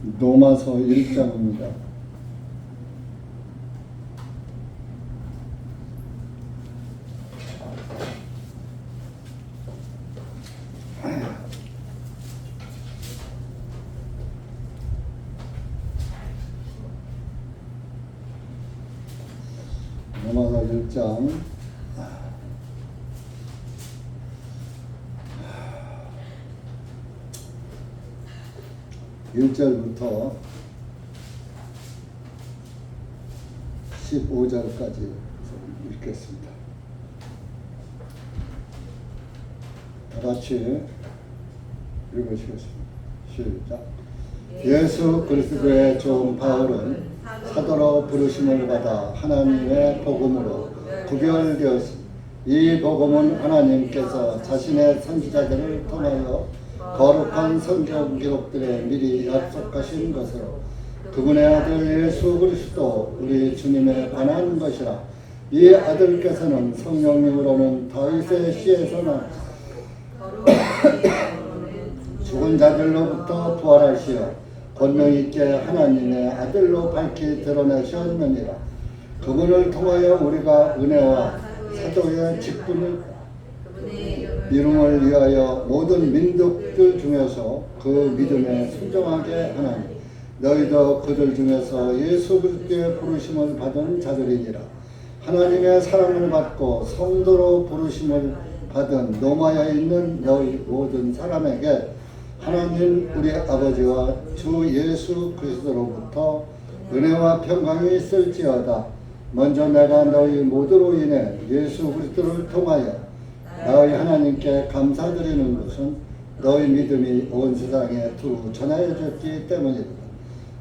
로마서 1장입니다. 로마서 1장 1절부터 15절까지 읽겠습니다. 다 같이 읽으시겠습니다. 시작. 예수 그리스도의 종 바울은 사도로 부르심을 받아 하나님의 복음으로 구별되었습니다. 이 복음은 하나님께서 자신의 선지자들을 통하여 거룩한 성경 기록들에 미리 약속하신 것으로 그분의 아들 예수 그리스도 우리 주님에 관한 것이라. 이 아들께서는 성령님으로는 다윗의 씨에서 난 죽은 자들로부터 부활하시어 권능 있게 하나님의 아들로 밝히 드러내셨느니라. 그분을 통하여 우리가 은혜와 사도의 직분을 이름을 위하여 모든 민족들 중에서 그 믿음에 순종하게 하나니 너희도 그들 중에서 예수 그리스도의 부르심을 받은 자들이니라. 하나님의 사랑을 받고 성도로 부르심을 받은 로마에 있는 너희 모든 사람에게 하나님 우리 아버지와 주 예수 그리스도로부터 은혜와 평강이 있을지어다. 먼저 내가 너희 모두로 인해 예수 그리스도를 통하여 너희 하나님께 감사드리는 것은 너희 믿음이 온 세상에 두루 전하여졌기 때문이다.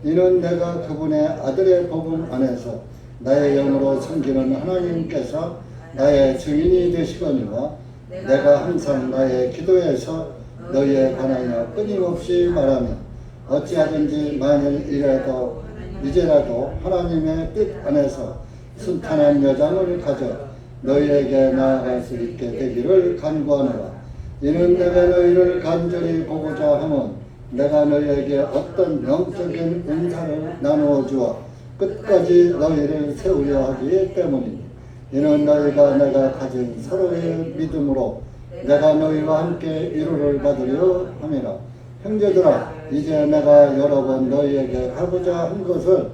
이는 내가 그분의 아들의 복음 안에서 나의 영으로 섬기는 하나님께서 나의 증인이 되시거니와 내가 항상 나의 기도에서 너희에 관하여 끊임없이 말하며 어찌하든지 만일 이제라도 하나님의 뜻 안에서 순탄한 여장을 가져 너희에게 나아갈 수 있게 되기를 간구하노라. 이는 내가 너희를 간절히 보고자 하면 내가 너희에게 어떤 영적인 은사를 나누어 주어 끝까지 너희를 세우려 하기 때문이니 이는 너희가 내가 가진 서로의 믿음으로 내가 너희와 함께 위로를 받으려 함이라. 형제들아, 이제 내가 여러 번 너희에게 하고자 한 것을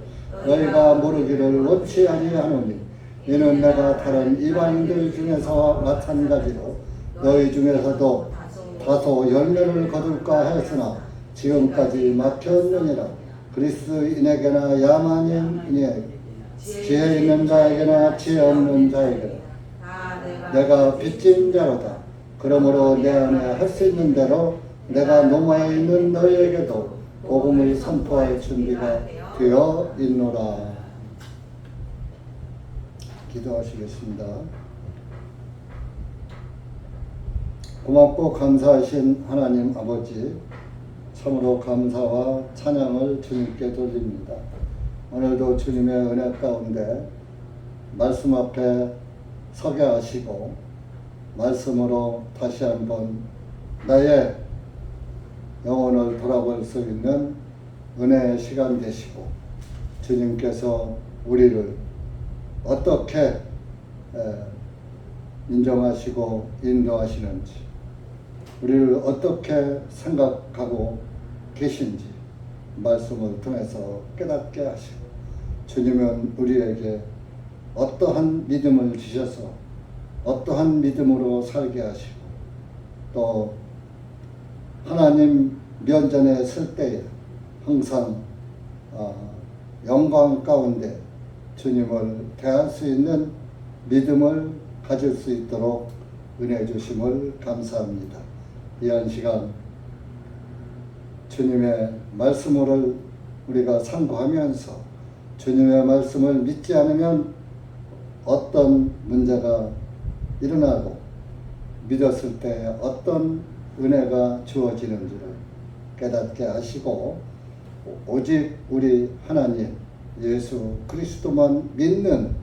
너희가 모르기를 원치 아니하노니 이는 내가 다른 이방인들 중에서와 마찬가지로 너희 중에서도 다소 열매를 거둘까 했으나 지금까지 막혔느니라. 그리스인에게나 야만인에게 지혜 있는 자에게나 지혜 없는 자에게나 내가 빚진 자로다. 그러므로 내 안에 할 수 있는 대로 내가 로마에 있는 너희에게도 복음을 선포할 준비가 되어 있노라. 기도하시겠습니다. 고맙고 감사하신 하나님 아버지, 참으로 감사와 찬양을 주님께 돌립니다. 오늘도 주님의 은혜 가운데 말씀 앞에 서게 하시고 말씀으로 다시 한번 나의 영혼을 돌아볼 수 있는 은혜의 시간 되시고 주님께서 우리를 어떻게 인정하시고 인도하시는지 우리를 어떻게 생각하고 계신지 말씀을 통해서 깨닫게 하시고 주님은 우리에게 어떠한 믿음을 주셔서 어떠한 믿음으로 살게 하시고 또 하나님 면전에 설 때에 항상 영광 가운데 주님을 대할 수 있는 믿음을 가질 수 있도록 은혜 주심을 감사합니다. 이한 시간 주님의 말씀을 우리가 상고하면서 주님의 말씀을 믿지 않으면 어떤 문제가 일어나고 믿었을 때 어떤 은혜가 주어지는지를 깨닫게 하시고 오직 우리 하나님 예수 그리스도만 믿는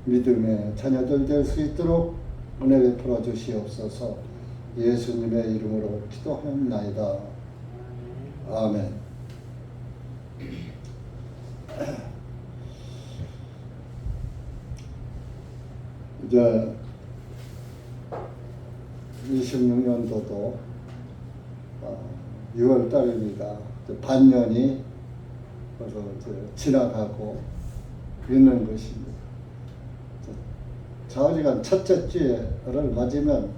믿음의 자녀들 될 수 있도록 은혜 베풀어 주시옵소서. 예수님의 이름으로 기도하옵나이다. 아멘. 이제 26년도도 6월 달입니다. 반년이 벌써 지나가고 있는 것입니다. 자어지간 첫째 주를 맞으면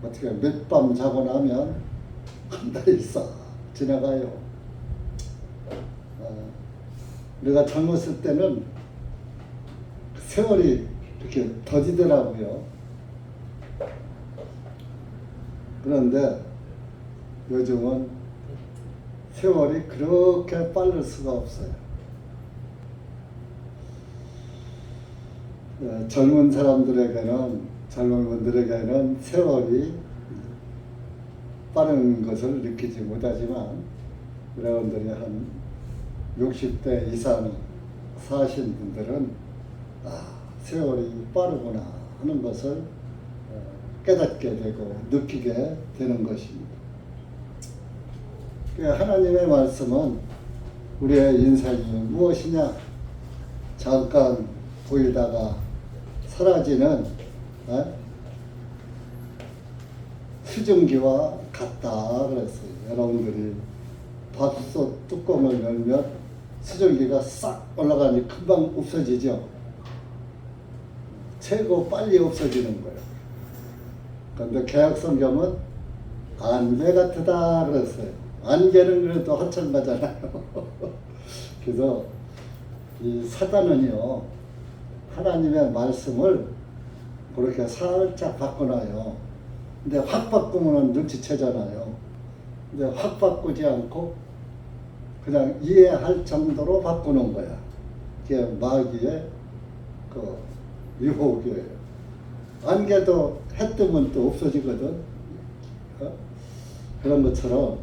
어떻게 몇 밤 자고 나면 한 달이 싹 지나가요. 우리가 젊었을 때는 세월이 이렇게 더디더라고요. 그런데 요즘은 세월이 그렇게 빠를 수가 없어요. 젊은 사람들에게는, 젊은 분들에게는 세월이 빠른 것을 느끼지 못하지만 여러분들이 한 60대 이상 사신 분들은 세월이 빠르구나 하는 것을 깨닫게 되고 느끼게 되는 것입니다. 하나님의 말씀은 우리의 인생이 무엇이냐? 잠깐 보이다가 사라지는 수증기와 같다 그랬어요. 여러분들이 밥솥 뚜껑을 열면 수증기가 싹 올라가니 금방 없어지죠. 최고 빨리 없어지는 거예요. 그런데 개혁성경은 안개 같으다 그랬어요. 안개는 그래도 한참 가잖아요. 그래서 이 사단은요, 하나님의 말씀을 그렇게 살짝 바꿔놔요. 근데 확 바꾸면 눈치채잖아요. 근데 확 바꾸지 않고 그냥 이해할 정도로 바꾸는 거야. 그게 마귀의 그 유혹이에요. 안개도 해 뜨면 또 없어지거든. 그런 것처럼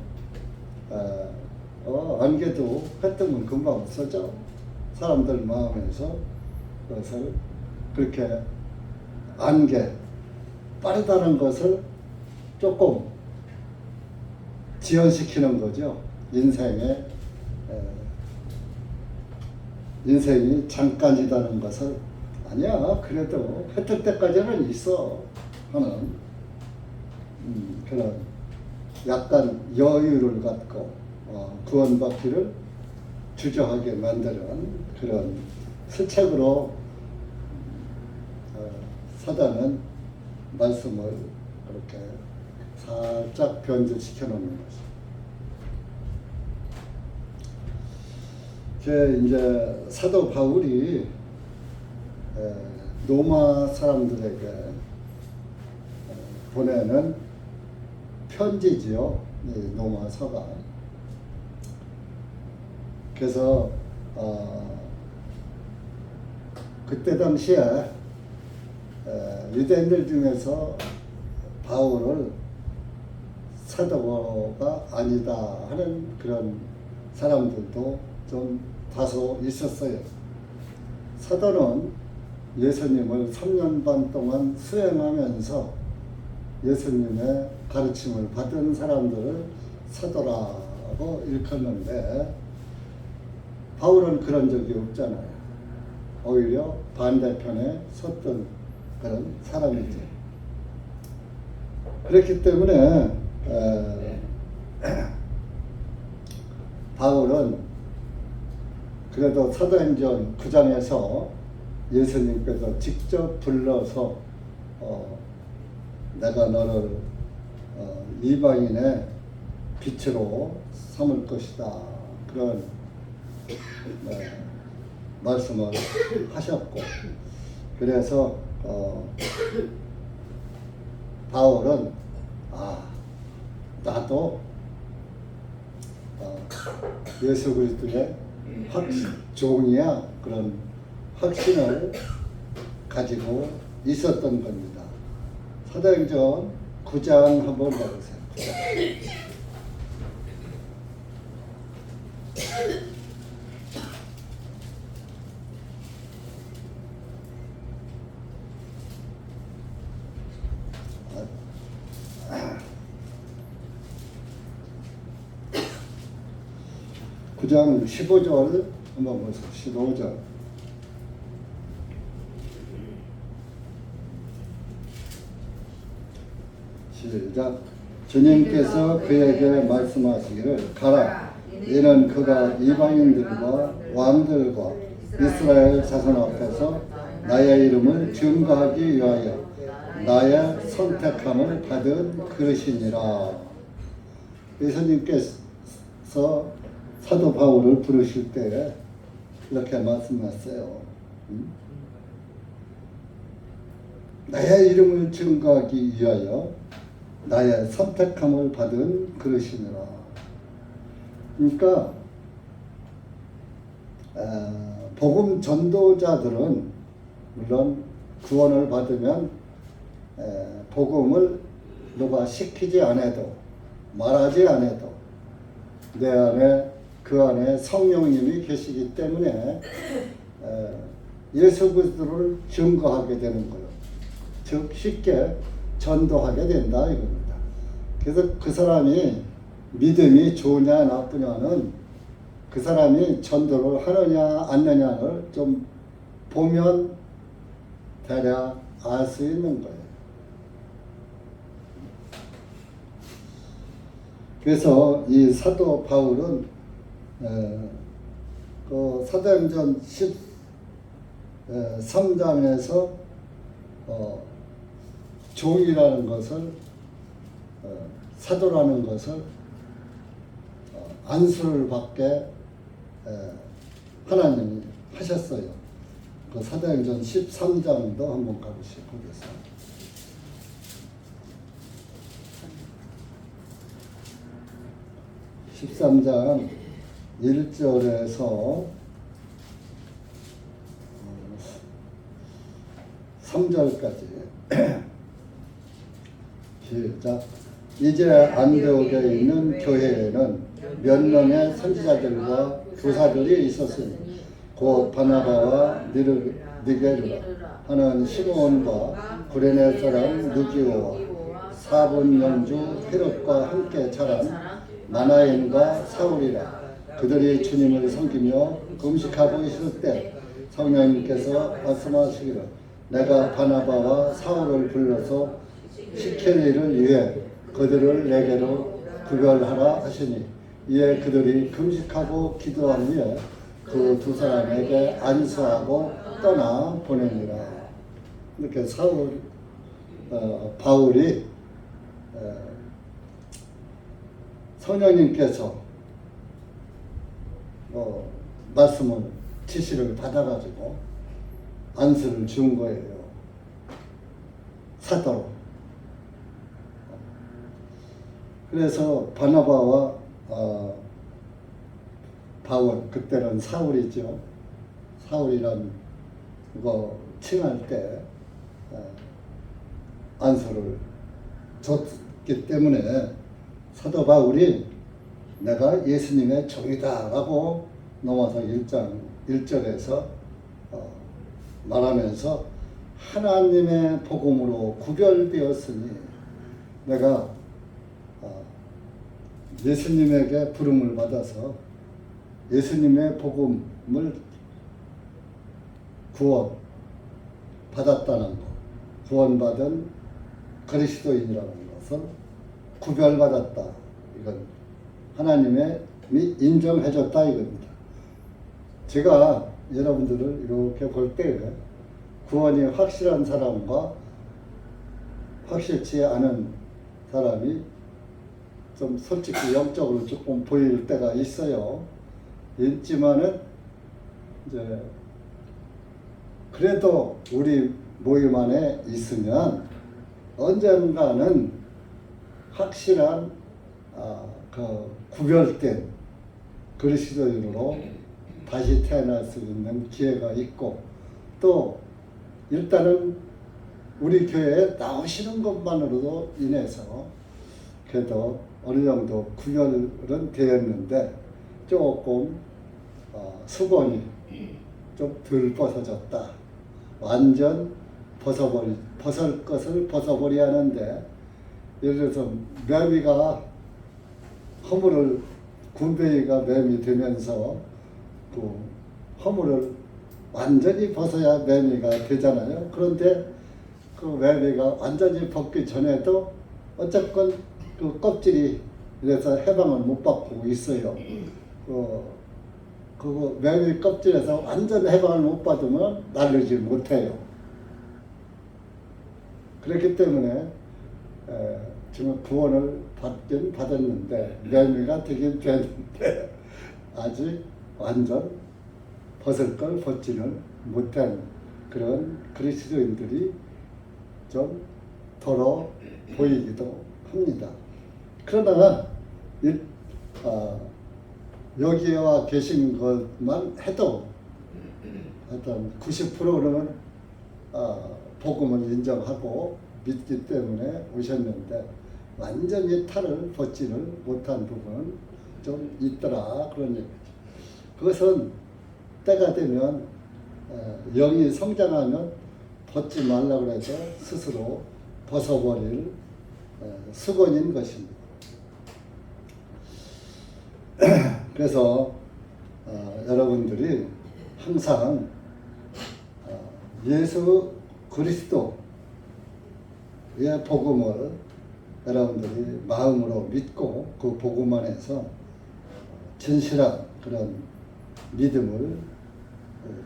안개도 해 뜨면 금방 없어져. 사람들 마음에서 그것을 그렇게 안개, 빠르다는 것을 조금 지연시키는 거죠. 인생이 잠깐이라는 것을 아니야. 그래도 해 뜰 때까지는 있어 하는 그런 약간 여유를 갖고 구원받기를 주저하게 만드는 그런 수책으로 사단은 말씀을 그렇게 살짝 변질시켜 놓는 것이죠. 이제 사도 바울이 로마 사람들에게 보내는 편지지요. 로마서가. 그래서 그때 당시에 유대인들 중에서 바울을 사도가 아니다 하는 그런 사람들도 좀 다소 있었어요. 사도는 예수님을 3년 반 동안 수행하면서 예수님의 가르침을 받은 사람들을 사도라고 일컫는데 바울은 그런 적이 없잖아요. 오히려 반대편에 섰던 그런 사람이죠. 그렇기 때문에 바울은 그래도 사도행전 9장에서 예수님께서 직접 불러서 내가 너를 이방인의 빛으로 삼을 것이다 그런 말씀을 하셨고, 그래서 바울은 나도 예수 그리스도의 종이야 그런 확신을 가지고 있었던 겁니다. 사도행전 9장 한번 봐보세요. 9장 15절 한번 보세요. 15절. 시작. 주님께서 그에게 말씀하시기를 가라. 이는 그가 이방인들과 왕들과 이스라엘 자손 앞에서 나의 이름을 증거하기 위하여 나의 선택함을 받은 그릇이니라. 예수님께서 사도 바울을 부르실 때 이렇게 말씀하셨어요. 나의 이름을 증거하기 위하여 나의 선택함을 받은 그릇이니라. 그러니까 복음 전도자들은 물론 구원을 받으면 복음을 누가 시키지 않아도 말하지 않아도 내 안에 그 안에 성령님이 계시기 때문에 예수 그리스도를 증거하게 되는 거예요. 즉 쉽게 전도하게 된다 이겁니다. 그래서 그 사람이 믿음이 좋으냐 나쁘냐는 그 사람이 전도를 하느냐 않느냐를 좀 보면 대략 알 수 있는 거예요. 그래서 이 사도 바울은 그 사도행전 13장에서 종이라는 것을 사도라는 것을 안수를 받게 하나님이 하셨어요. 그 사도행전 13장도 한번 가보시고 그래서 13장 1절에서 3절까지 시작. 이제 안디옥에 있는 교회에는 몇 명의 선지자들과 교사들이 있었으니 곧 바나바와 니게르라 하는 시므온과 구레네 사람 누기오와 사본 영주 헤롯과 함께 자란 마나엔과 사울이라. 그들이 주님을 섬기며 금식하고 있을 때 성령님께서 말씀하시기를 내가 바나바와 사울을 불러서 시킬 일을 위해 그들을 내게로 구별하라 하시니 이에 그들이 금식하고 기도한 후에 그 두 사람에게 안수하고 떠나 보내니라. 이렇게 바울이 성령님께서 말씀을 지시를 받아가지고 안수를 준 거예요. 사도로. 그래서 바나바와 바울, 그때는 사울이죠. 사울이란 거 칭할 때 안수를 줬기 때문에 사도 바울이 내가 예수님의 종이다 라고 넘어서 1절에서 말하면서 하나님의 복음으로 구별되었으니 내가 예수님에게 부름을 받아서 예수님의 복음을 구원 받았다는 것, 구원받은 그리스도인이라는 것을 구별받았다. 이건 하나님의 인정해줬다 이겁니다. 제가 여러분들을 이렇게 볼 때 구원이 확실한 사람과 확실치 않은 사람이 좀 솔직히 영적으로 조금 보일 때가 있어요. 있지만은 이제 그래도 우리 모임 안에 있으면 언젠가는 확실한 그 구별된 그리스도인으로 다시 태어날 수 있는 기회가 있고 또 일단은 우리 교회에 나오시는 것만으로도 인해서 그래도 어느 정도 구별은 되었는데 조금 수건이 좀 덜 벗어졌다. 완전 벗을 것을 벗어버려야 하는데 예를 들어서 매미가 허물을 군뱅이가 매미 되면서 그 허물을 완전히 벗어야 매미가 되잖아요. 그런데 그 매미가 완전히 벗기 전에도 어쨌건 그 껍질이 그래서 해방을 못 받고 있어요. 그거 메밀 껍질에서 완전 해방을 못 받으면 날르지 못해요. 그렇기 때문에 지금 구원을 받긴 받았는데 메밀가 되긴 됐는데 아직 완전 벗을 걸 벗지는 못한 그런 그리스도인들이 좀 더러 보이기도 합니다. 그러나 여기에 와 계신 것만 해도 하여튼 90%는 복음을 인정하고 믿기 때문에 오셨는데 완전히 탈을 벗지는 못한 부분은 좀 있더라 그런 얘기죠. 그것은 때가 되면 영이 성장하면 벗지 말라고 해서 스스로 벗어버릴 수건인 것입니다. 그래서 여러분들이 항상 예수 그리스도의 복음을 여러분들이 마음으로 믿고 그 복음 안에서 진실한 그런 믿음을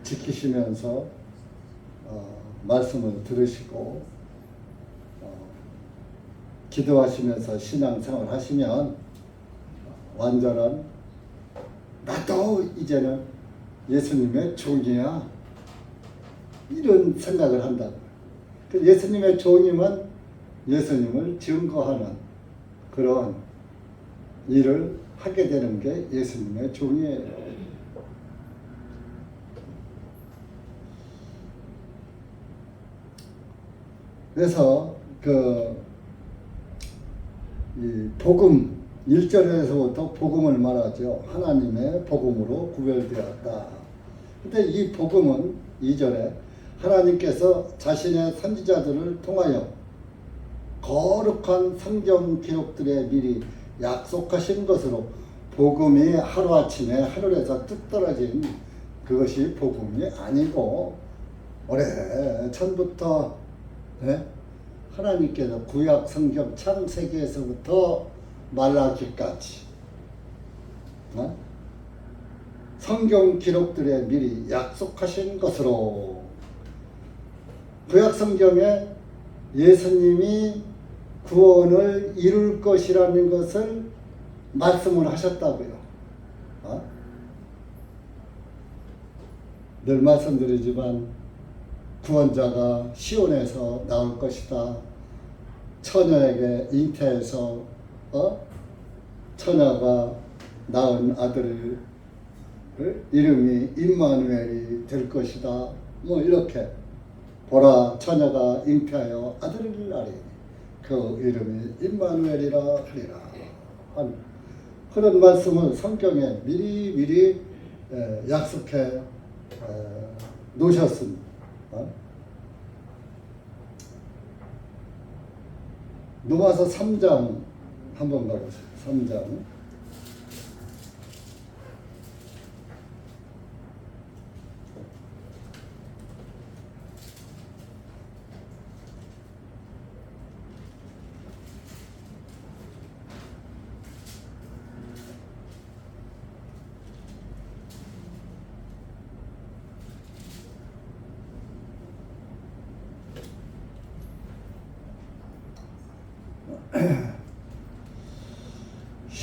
지키시면서 말씀을 들으시고 기도하시면서 신앙생활 하시면 완전한 나도 이제는 예수님의 종이야 이런 생각을 한다. 예수님의 종이면 예수님을 증거하는 그런 일을 하게 되는 게 예수님의 종이에요. 그래서 이 복음 1절에서부터 복음을 말하죠. 하나님의 복음으로 구별되었다. 근데 이 복음은 2절에 하나님께서 자신의 선지자들을 통하여 거룩한 성경 기록들에 미리 약속하신 것으로 복음이 하루아침에 하늘에서 뚝 떨어진 그것이 복음이 아니고 오래 전부터 하나님께서 구약 성경 창세기에서부터 말라기까지 성경 기록들에 미리 약속하신 것으로 구약 성경에 예수님이 구원을 이룰 것이라는 것을 말씀을 하셨다고요. 늘 말씀드리지만 구원자가 시온에서 나올 것이다. 처녀에게 잉태해서 처녀가 낳은 아들 이름이 임마누엘이 될 것이다. 뭐 이렇게 보라 처녀가 잉태하여 아들을 낳으리 그 이름이 임마누엘이라 하리라 한 그런 말씀을 성경에 미리 약속해 놓으셨습니다. 로마서 3장 한번 가보세요. 3장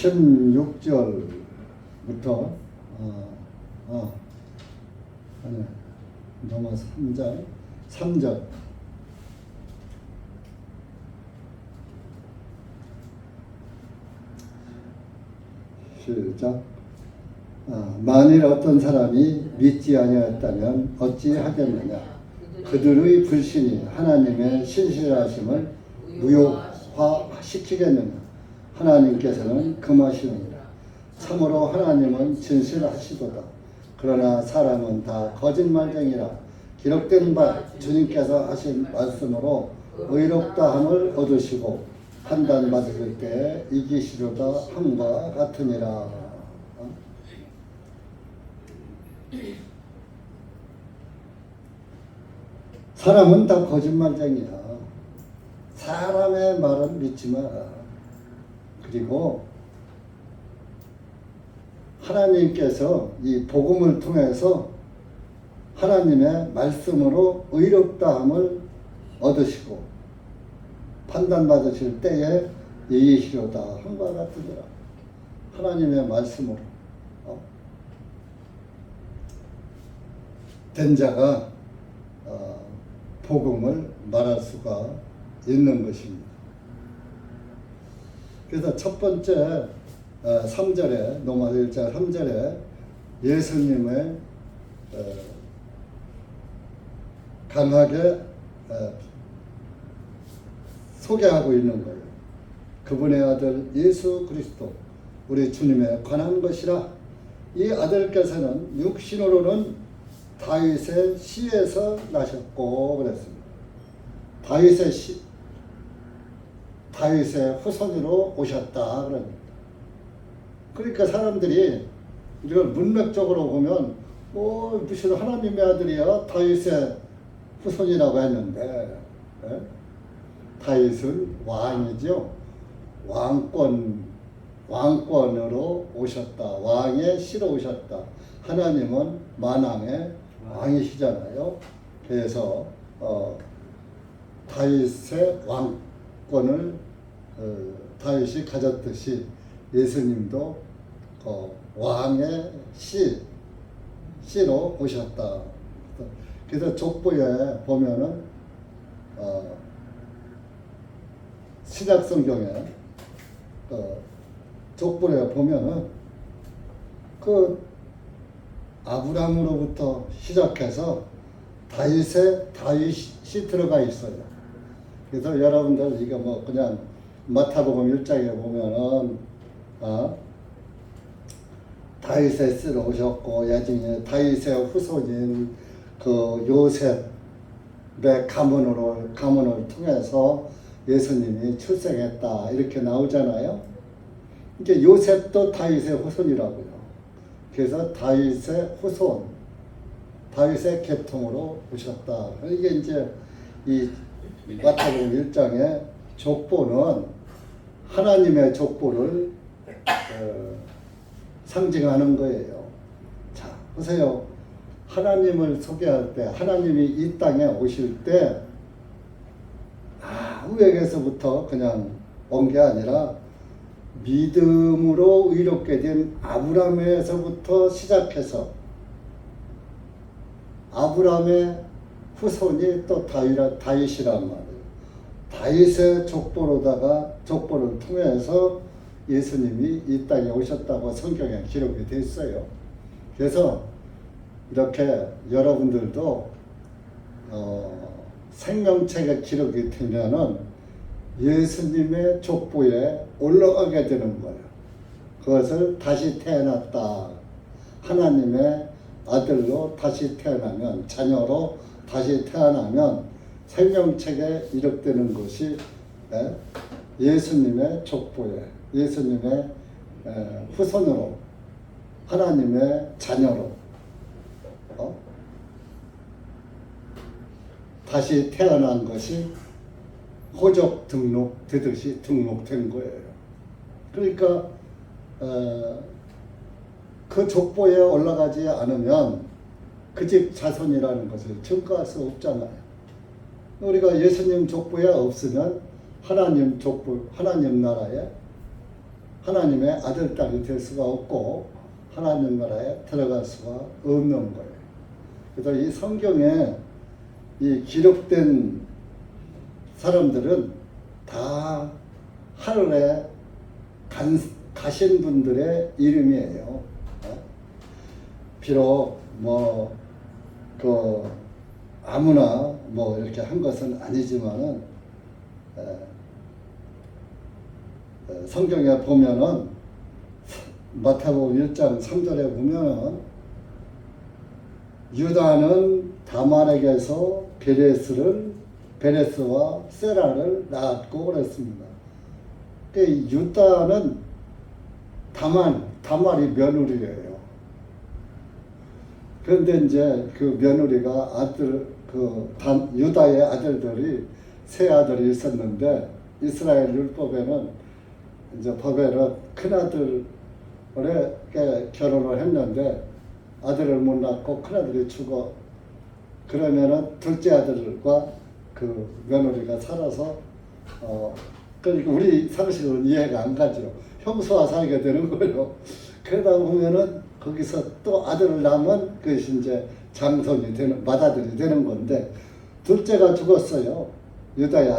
16절부터 아니 로마서 3장 3절 시작. 만일 어떤 사람이 믿지 아니하였다면 어찌 하겠느냐. 그들의 불신이 하나님의 신실하심을 무효화시키겠느냐. 하나님께서는 금하시느니라. 참으로 하나님은 진실하시도다. 그러나 사람은 다 거짓말쟁이라. 기록된 바 주님께서 하신 말씀으로 의롭다함을 얻으시고 판단 받으실 때 이기시려다 함과 같으니라. 사람은 다 거짓말쟁이야. 사람의 말은 믿지 마라. 그리고 하나님께서 이 복음을 통해서 하나님의 말씀으로 의롭다함을 얻으시고 판단받으실 때에 이이시로다 한 바 같으니라. 하나님의 말씀으로 된 자가 복음을 말할 수가 있는 것입니다. 그래서 첫 번째 3절에 로마서 1장 3절에 예수님을 강하게 소개하고 있는 거예요. 그분의 아들 예수 그리스도 우리 주님에 관한 것이라. 이 아들께서는 육신으로는 다윗의 씨에서 나셨고 그랬습니다. 다윗의 후손으로 오셨다 그럽니다. 그러니까 사람들이 이걸 문맥적으로 보면 무슨 하나님의 아들이야 다윗의 후손이라고 했는데 다윗은 왕이죠. 왕권으로 오셨다. 왕의 씨로 오셨다. 하나님은 만왕의 왕이시잖아요. 그래서 다윗의 왕권을 다윗이 가졌듯이 예수님도 왕의 씨로 오셨다. 그래서 족보에 보면은 신약성경에 족보에 보면은 아브라함으로부터 시작해서 다윗이 들어가 있어요. 그래서 여러분들 이거 그냥 마태복음 1장에 보면은 다윗의 씨로 오셨고 나중에 다윗의 후손인 요셉의 가문을 통해서 예수님이 출생했다 이렇게 나오잖아요. 이게 요셉도 다윗의 후손이라고요. 그래서 다윗의 후손, 다윗의 계통으로 오셨다. 이게 이제 이 마태복음 1장의 족보는 하나님의 족보를 상징하는 거예요. 자, 보세요. 하나님을 소개할 때, 하나님이 이 땅에 오실 때 아무에게서부터 그냥 온 게 아니라 믿음으로 의롭게 된 아브라함에서부터 시작해서 아브라함의 후손이 또 다윗이란 말이에요. 다윗의 족보를 통해서 예수님이 이 땅에 오셨다고 성경에 기록이 되어 있어요. 그래서 이렇게 여러분들도 생명책에 기록이 되면은 예수님의 족보에 올라가게 되는 거예요. 그것을 다시 태어났다. 하나님의 아들로 다시 태어나면, 자녀로 다시 태어나면 생명책에 기록되는 것이 예수님의 족보에, 예수님의 후손으로, 하나님의 자녀로 다시 태어난 것이 호적 등록되듯이 등록된 거예요. 그러니까 그 족보에 올라가지 않으면 그 집 자손이라는 것을 증거할 수 없잖아요. 우리가 예수님 족보에 없으면 하나님 족보, 하나님 나라에 하나님의 아들, 딸이 될 수가 없고 하나님 나라에 들어갈 수가 없는 거예요. 그래서 이 성경에 이 기록된 사람들은 다 하늘에 가신 분들의 이름이에요. 비록 아무나 이렇게 한 것은 아니지만은 성경에 보면은 마태복음 1장 3절에 보면은 유다는 다말에게서 베레스와 세라를 낳았고 그랬습니다. 유다는 다말이 며느리예요. 그런데 이제 그 며느리가 유다의 아들들이 세 아들이 있었는데 이스라엘 율법에는 이제 법에는 큰아들에게 결혼을 했는데 아들을 못 낳고 큰아들이 죽어. 그러면은 둘째 아들과 그 며느리가 살아서 그러니까 우리 상식으로 이해가 안 가죠. 형수와 살게 되는 거예요. 그러다 보면은 거기서 또 아들을 낳으면 그것이 이제 장손이 되는, 맏아들이 되는 건데, 둘째가 죽었어요. 유다의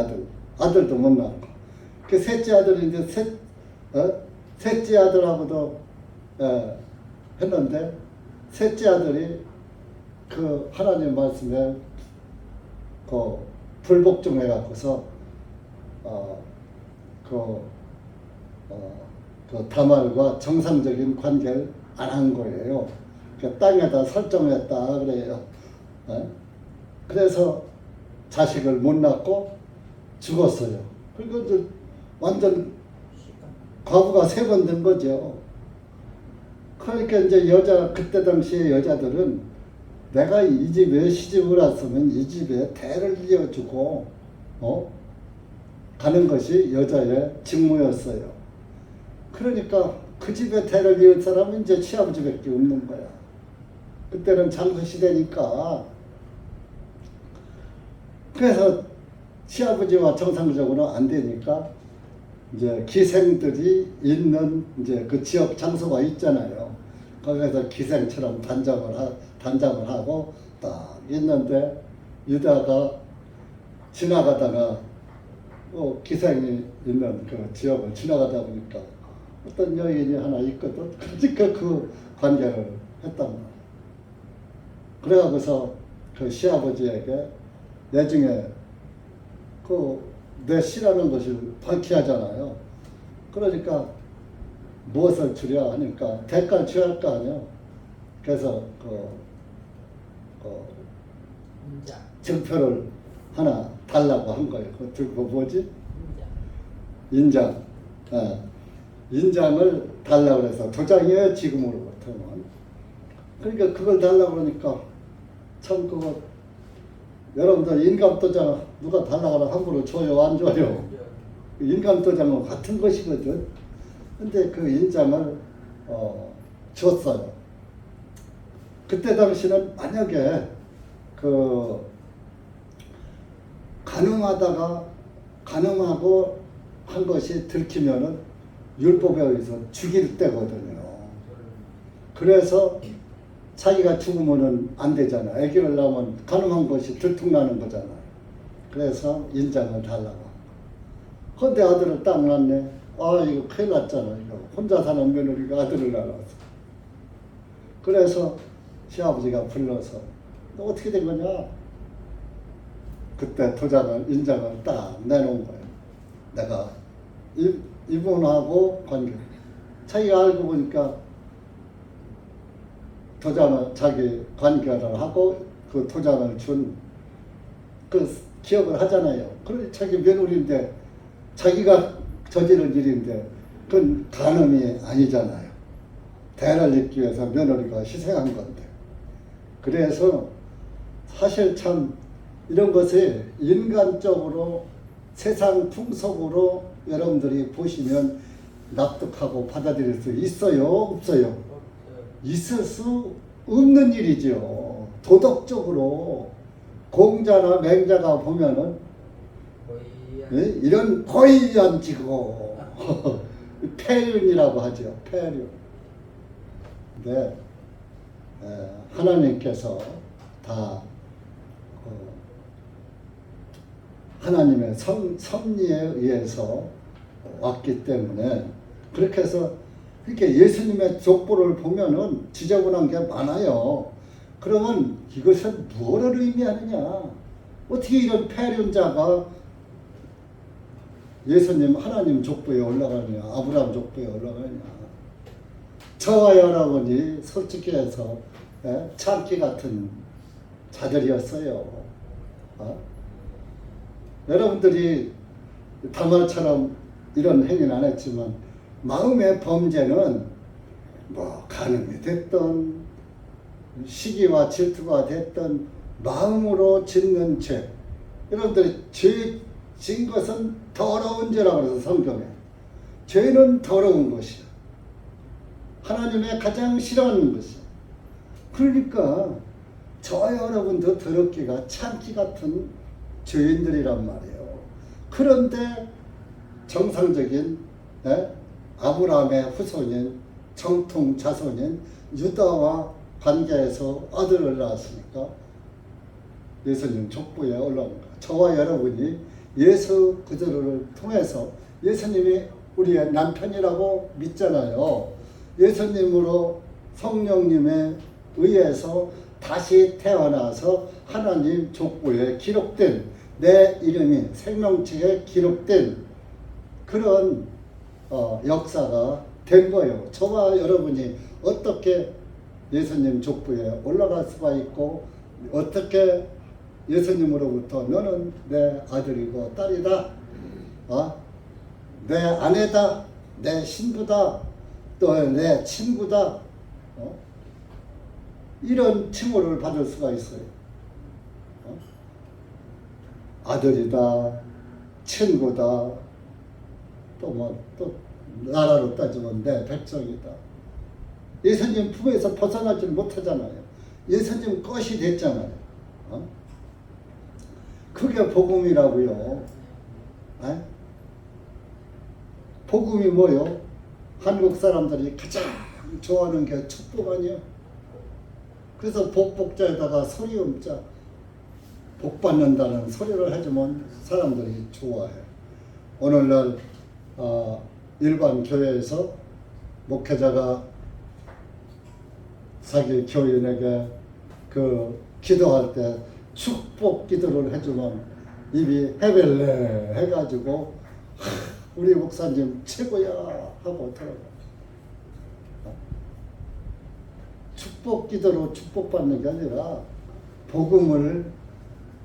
아들도 못 낳고. 그 셋째 아들이 이제 셋째 아들하고도 했는데, 셋째 아들이 그 하나님 말씀에 그 불복종해 갖고서 그 다말과 정상적인 관계를 안 한 거예요. 그 땅에다 설정했다 그래요. 그래서 자식을 못 낳고 죽었어요. 그리고 이제 완전 과부가 3번 된 거죠. 그러니까 이제 그때 당시에 여자들은 내가 이 집에 시집을 왔으면 이 집에 대를 이어주고 가는 것이 여자의 직무였어요. 그러니까 그 집에 대를 이을 사람은 이제 시아버지밖에 없는 거야. 그때는 장수시대니까. 그래서 시아버지와 정상적으로 안 되니까 이제 기생들이 있는 이제 그 지역 장소가 있잖아요. 거기서 기생처럼 단장을 하고 딱 있는데, 유다가 지나가다가 기생이 있는 그 지역을 지나가다 보니까 어떤 여인이 하나 있거든. 그러니까 그 관계를 했단 말이야. 그래가지고서 그 시아버지에게 나중에 내 씨라는 것을 밝히하잖아요. 그러니까 무엇을 주랴 하니까 대가를 줘야 할 거 아니에요. 그래서 증표를 하나 달라고 한 거예요. 그거 뭐지? 인장. 인장을 달라고 해서 도장이에요, 지금으로부터는. 그러니까 그걸 달라고 그러니까 참 그거 여러분들 인감도장 누가 달라고 하면 함부로 줘요, 안 줘요? 인감도장은 같은 것이거든. 근데 그 인장을 줬어요. 그때 당시는 만약에 가늠하고 한 것이 들키면은 율법에 의해서 죽일 때거든요. 그래서 자기가 죽으면은 안 되잖아. 아기를 낳으면 가늠한 것이 들통나는 거잖아. 그래서 인장을 달라고. 근데 아들을 딱 낳네. 아, 이거 큰일 났잖아. 이거 혼자 사는 며느리가 아들을 낳았어. 그래서 시아버지가 불러서 너 어떻게 된 거냐? 그때 인장을 딱 내놓은 거예요. 내가 이분하고 관계. 자기가 알고 보니까 자기 관계를 하고 그 도장을 준 그 기억을 하잖아요. 그래 자기 며느리인데 자기가 저지른 일인데 그건 간음이 아니잖아요. 대를 잇기 위해서 며느리가 희생한 건데. 그래서 사실 참 이런 것이 인간적으로 세상 풍속으로 여러분들이 보시면 납득하고 받아들일 수 있어요? 없어요? 있을 수 없는 일이죠. 도덕적으로 공자나 맹자가 보면은 이런 고의한 지고 폐륜이라고 하죠. 폐륜. 근데 하나님께서 다 하나님의 섭리에 의해서 왔기 때문에 그렇게 해서 이렇게 예수님의 족보를 보면은 지저분한 게 많아요. 그러면 이것은 무엇을 의미하느냐? 어떻게 이런 폐륜자가 예수님 하나님 족보에 올라가느냐? 아브라함 족보에 올라가느냐? 저와 여러분이 솔직히 해서 참기 같은 자들이었어요. 여러분들이 다말처럼 이런 행위는 안 했지만 마음의 범죄는 뭐 간음이 됐던 시기와 질투가 됐던 마음으로 짓는 죄. 여러분들이 죄 진 것은 더러운 죄라고 해서 성경에. 죄는 더러운 것이야. 하나님의 가장 싫어하는 것이야. 그러니까 저 여러분도 더럽기가 참기 같은 죄인들이란 말이에요. 그런데 정상적인 아브라함의 후손인 정통 자손인 유다와 관계에서 아들을 낳았으니까 예수님 족보에 올라온 거야. 저와 여러분이 예수 그리스도를 통해서 예수님이 우리의 남편이라고 믿잖아요. 예수님으로 성령님에 의해서 다시 태어나서 하나님 족보에 기록된 내 이름이 생명책에 기록된 그런 역사가 된 거예요. 저와 여러분이 어떻게 예수님 족보에 올라갈 수가 있고 어떻게 예수님으로부터 너는 내 아들이고 딸이다, 내 아내다, 내 신부다, 또 내 친구다, 이런 칭호를 받을 수가 있어요. 아들이다, 친구다, 또 나라로 따지면 내 백성이다. 예수님 품에서 벗어나지 못하잖아요. 예수님 것이 됐잖아요. 그게 복음이라고요. 복음이 뭐요? 한국 사람들이 가장 좋아하는 게 축복 아니에요? 그래서 복복자에다가 소리음자, 복 받는다는 소리를 해주면 사람들이 좋아해. 오늘날 일반 교회에서 목회자가 자기 교인에게 기도할 때 축복 기도를 해주면 입이 해벨레 해가지고 우리 목사님 최고야 하고 들어가. 축복 기도로 축복받는 게 아니라 복음을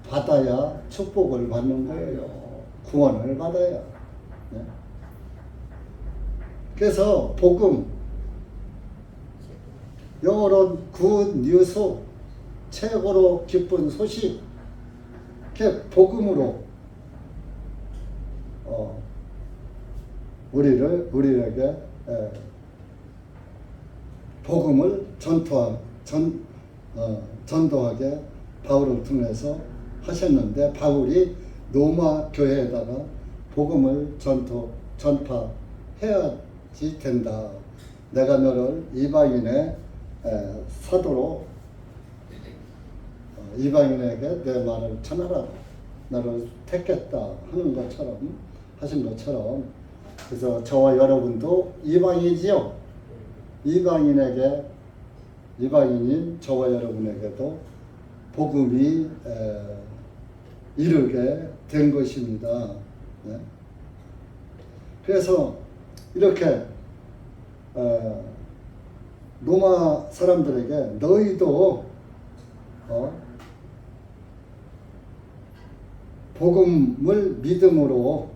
받아야 축복을 받는 거예요. 구원을 받아야. 그래서 복음, 영어로는 굿 뉴스, 최고로 기쁜 소식, 이렇게 복음으로 우리에게 복음을 전도하게 바울을 통해서 하셨는데, 바울이 로마 교회에다가 복음을 전파해야지 된다. 내가 너를 이방인의 사도로 이방인에게 내 말을 전하라. 너를 택했다 하신 것처럼 그래서 저와 여러분도 이방인이지요. 이방인인 저와 여러분에게도 복음이 이르게 된 것입니다. 그래서 이렇게 로마 사람들에게 너희도 복음을 믿음으로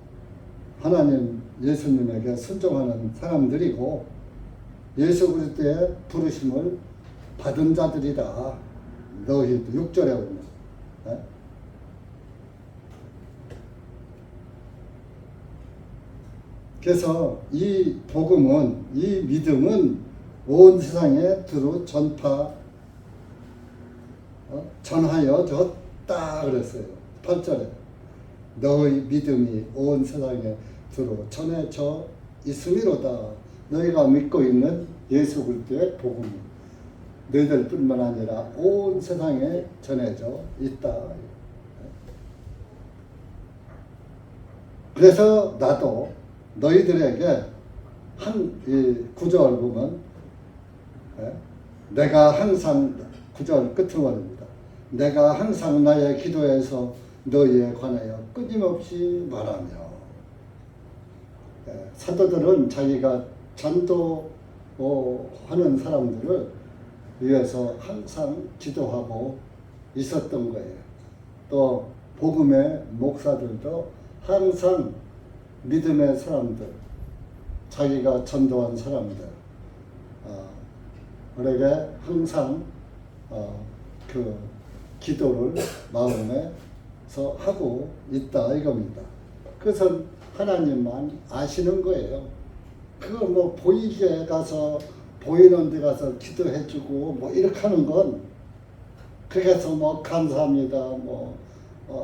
하나님 예수님에게 순종하는 사람들이고 예수 그리스도의 부르심을 받은 자들이다. 너희도 6절에 보면 그래서 이 복음은, 이 믿음은 온 세상에 두루 전하여 줬다 그랬어요. 8절에 너희 믿음이 온 세상에 두루 전해져 있음이로다. 너희가 믿고 있는 예수 그리스도의 복음이 너희들 뿐만 아니라 온 세상에 전해져 있다. 그래서 나도 너희들에게 이 구절 보면 내가 항상 구절 끝을 말입니다. 내가 항상 나의 기도에서 너희에 관하여 끊임없이 말하며. 사도들은 자기가 전도하는 사람들을 위해서 항상 기도하고 있었던 거예요. 또 복음의 목사들도 항상 믿음의 사람들, 자기가 전도한 사람들, 우리에게 항상 그 기도를 마음에서 하고 있다 이겁니다. 그것은 하나님만 아시는 거예요. 그거 뭐 보이게 가서 보이는 데 가서 기도해주고 뭐 이렇게 하는 건 그래서 뭐 감사합니다 뭐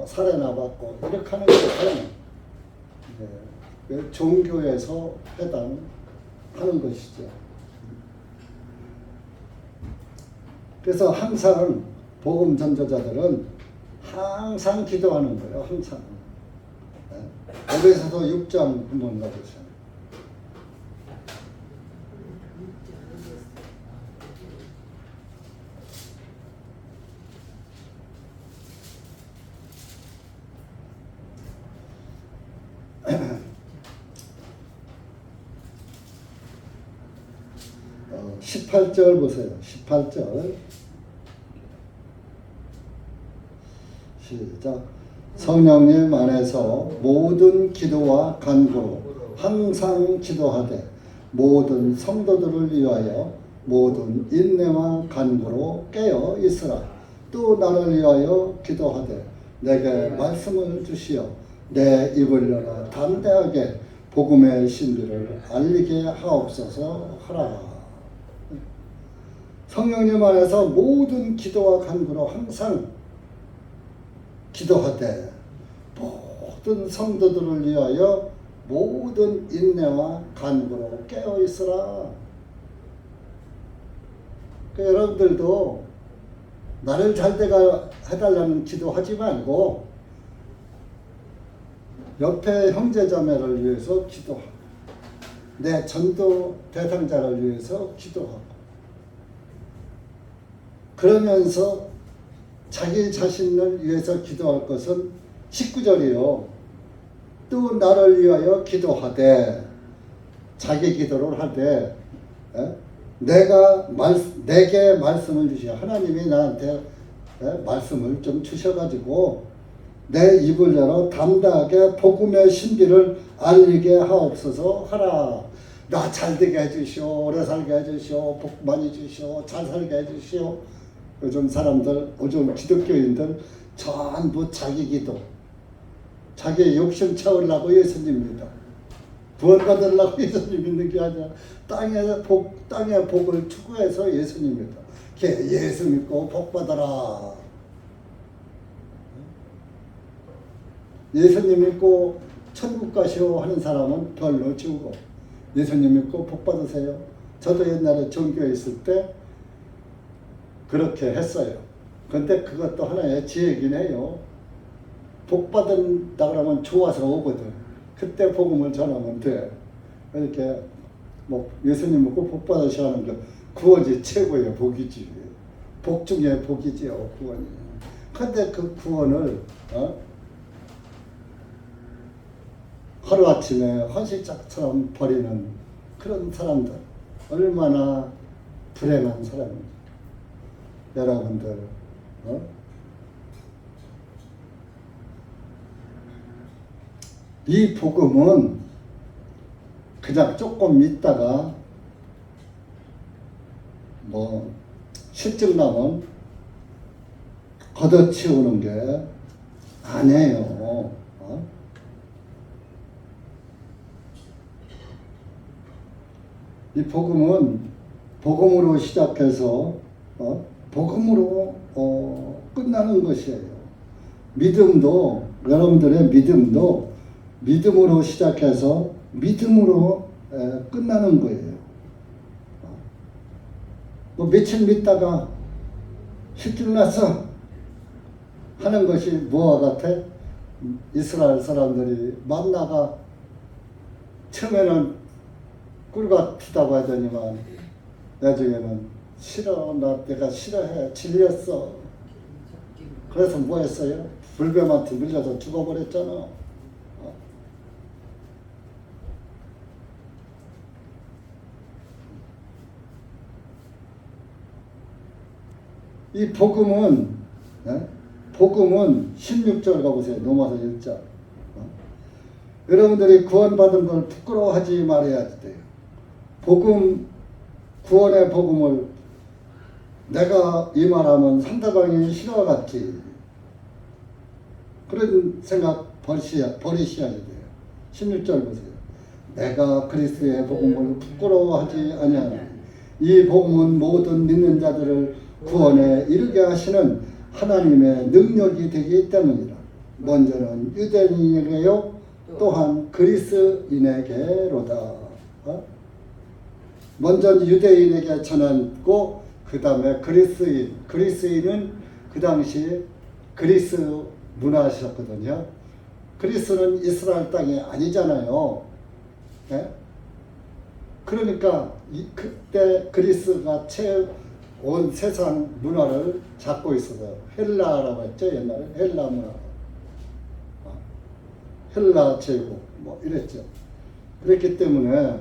사례나 받고 이렇게 하는 것은 종교에서 해당하는 것이죠. 그래서 항상 복음 전도자들은 항상 기도하는 거예요. 항상. 에베소서 6장 한번 가보세요. 어, 18절 보세요. 18절 시작. 성령님 안에서 모든 기도와 간구로 항상 기도하되 모든 성도들을 위하여 모든 인내와 간구로 깨어 있으라. 또 나를 위하여 기도하되 내게 말씀을 주시어 내 입을 열어 담대하게 복음의 신비를 알리게 하옵소서 하라. 성령님 안에서 모든 기도와 간구로 항상 기도하되 모든 성도들을 위하여 모든 인내와 간구로 깨어 있으라. 여러분들도 나를 잘되게 해달라는 기도하지 말고 옆에 형제자매를 위해서 기도하고 내 전도 대상자를 위해서 기도하고 그러면서 자기 자신을 위해서 기도할 것은 19절이요. 또 나를 위하여 기도하되 자기 기도를 하되 내게 말씀을 주시오. 하나님이 나한테 말씀을 좀 주셔가지고 내 입을 열어 담대하게 복음의 신비를 알리게 하옵소서 하라. 나 잘되게 해주시오. 오래 살게 해주시오. 복 많이 주시오. 잘 살게 해주시오. 요즘 사람들, 요즘 기독교인들 전부 자기 기도, 자기 욕심 채우려고 예수님입니다. 구원받으려고 예수님 믿는 게 아니라 땅의 복을 추구해서 예수님입니다. 예수 믿고 복 받아라. 예수님 믿고 천국 가시오 하는 사람은 별로 지우고 예수님 믿고 복 받으세요. 저도 옛날에 종교에 있을 때 그렇게 했어요. 근데 그것도 하나의 지혜긴 해요. 복 받은다 그러면 좋아서 오거든. 그때 복음을 전하면 돼. 이렇게 뭐 예수님 믿고 복 받으셔 하는 거 구원이 최고의 복이지. 복 중에 복이지요. 구원이. 근데 그 구원을 하루아침에 헌신짝처럼 버리는 그런 사람들 얼마나 불행한 사람입니다. 여러분들 이 복음은 그냥 조금 있다가 뭐 실증 나면 걷어치우는 게 아니에요. 이 복음은 복음으로 시작해서 복음으로 끝나는 것이에요. 믿음도 여러분들의 믿음도 믿음으로 시작해서 믿음으로 끝나는 거예요. 뭐 며칠 믿다가 실증 나서 하는 것이 뭐와 같아? 이스라엘 사람들이 만나가 처음에는 꿀 같다고 하더니만 나중에는 싫어, 내가 싫어해, 질렸어. 그래서 뭐 했어요? 불뱀한테 밀려서 죽어버렸잖아. 이 복음은 16절 가보세요. 로마서 1장. 여러분들이 구원받은 걸 부끄러워하지 말아야 돼요. 구원의 복음을 내가 이 말하면 상대방이 싫어하겠지. 그런 생각 버리셔야 돼요. 16절 보세요. 내가 그리스도의 복음을 부끄러워하지 아니하노니 이 복음은 모든 믿는 자들을 구원에 이르게 하시는 하나님의 능력이 되기 때문이라. 먼저는 유대인에게요 또한 그리스인에게로다. 먼저 유대인에게 전하고 그 다음에 그리스인은 그 당시 그리스 문화셨거든요. 그리스는 이스라엘 땅이 아니잖아요. 네? 그러니까 그때 그리스가 온 세상 문화를 잡고 있어요. 헬라라고 했죠. 옛날에 헬라 문화, 헬라 제국 뭐 이랬죠. 그렇기 때문에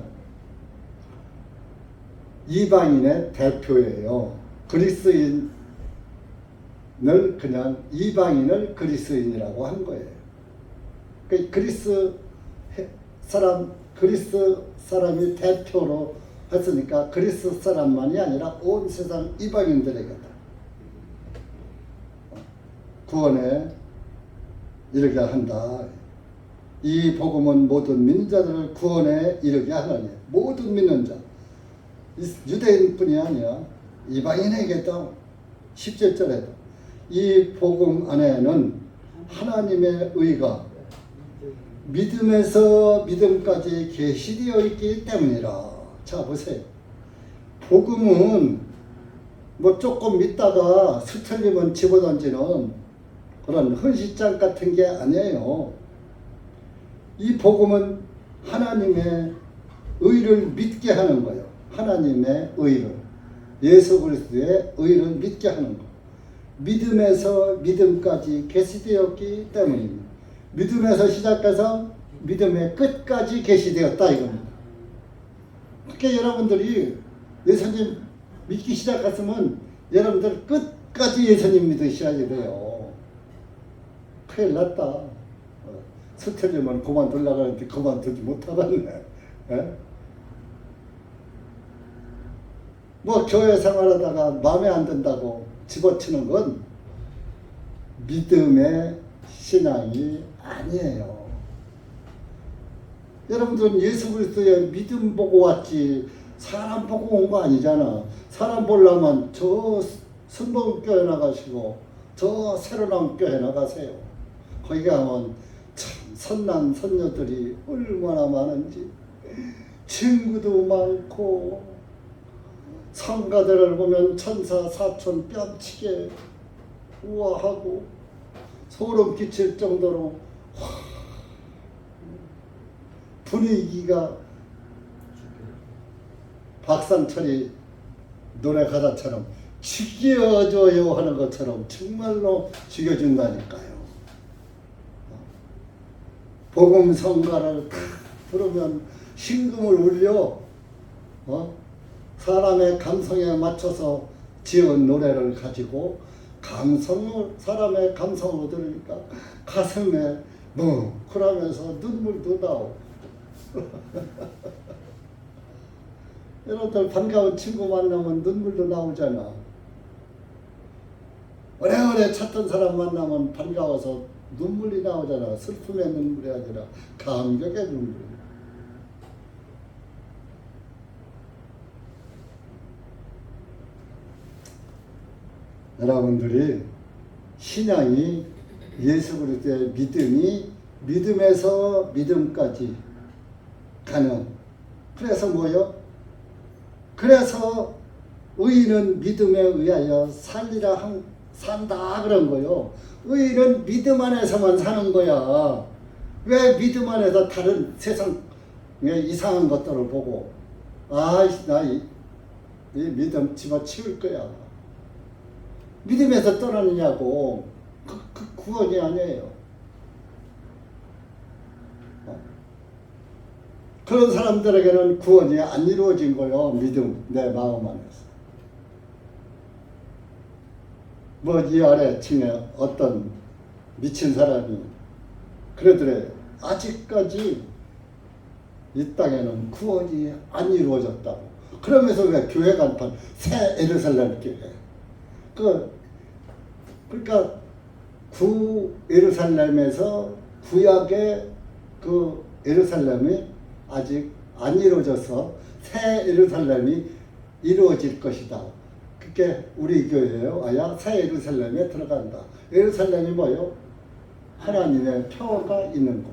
이방인의 대표예요. 그리스인을 그냥 이방인을 그리스인이라고 한 거예요. 그리스 사람이 대표로 했으니까 그리스 사람만이 아니라 온 세상 이방인들에게다 구원에 이르게 한다. 이 복음은 모든 믿는 자들을 구원에 이르게 하나니 모든 믿는 자, 유대인뿐이 아니라 이방인에게도 17절에도 이 복음 안에는 하나님의 의가 믿음에서 믿음까지 계시되어 있기 때문이라. 자 보세요. 복음은 뭐 조금 믿다가 스틀리면 집어던지는 그런 헌시장 같은 게 아니에요. 이 복음은 하나님의 의를 믿게 하는 거예요. 하나님의 의를, 예수 그리스도의 의를 믿게 하는 거. 믿음에서 믿음까지 계시되었기 때문입니다. 믿음에서 시작해서 믿음의 끝까지 계시되었다 이겁니다. 그러니까 여러분들이 예수님 믿기 시작했으면 여러분들 끝까지 예수님 믿으셔야 돼요. 큰일 났다. 스텔리면 그만두려고 하는데 그만두지 못하겠네. 예? 뭐 교회 생활하다가 마음에 안 든다고 집어치는 건 믿음의 신앙이 아니에요. 여러분들은 예수 그리스도의 믿음 보고 왔지 사람 보고 온 거 아니잖아. 사람 보려면 저 순복음교회 나가시고 저 새로 나온 교회 나가세요. 거기 가면 참 선남 선녀들이 얼마나 많은지 친구도 많고 성가들을 보면 천사 사촌 뺨치게 우아하고 소름 끼칠 정도로 분위기가 박상철이 노래 가사처럼 죽여줘요 하는 것처럼 정말로 죽여준다니까요. 복음 성가를 다 부르면 신금을 울려 사람의 감성에 맞춰서 지은 노래를 가지고 사람의 감성으로 들으니까 가슴에 뭉클하면서 눈물도 나오고 여러분들 반가운 친구 만나면 눈물도 나오잖아. 오래오래 찾던 사람 만나면 반가워서 눈물이 나오잖아. 슬픔의 눈물이 아니라 감격의 눈물. 여러분들이 신앙이 예수 그리스도의 믿음이 믿음에서 믿음까지 가는. 그래서 뭐요? 그래서 의인은 믿음에 의하여 산다 그런 거요. 의인은 믿음 안에서만 사는 거야. 왜 믿음 안에서 다른 세상 이상한 것들을 보고 나 이 믿음 집어치울 거야. 믿음에서 떠나느냐고. 그 구원이 아니에요. 그런 사람들에게는 구원이 안 이루어진 거예요. 믿음, 내 마음 안에서. 뭐 이 아래층에 어떤 미친 사람이 그러더래. 아직까지 이 땅에는 구원이 안 이루어졌다고. 그러면서 왜 교회 간판 새 예루살렘 교회. 그러니까 구 예루살렘에서 구약의 그 예루살렘이 아직 안 이루어져서 새 예루살렘이 이루어질 것이다. 그게 우리 교회예요. 아야 새 예루살렘에 들어간다. 예루살렘이 뭐요? 하나님의 평화가 있는 곳.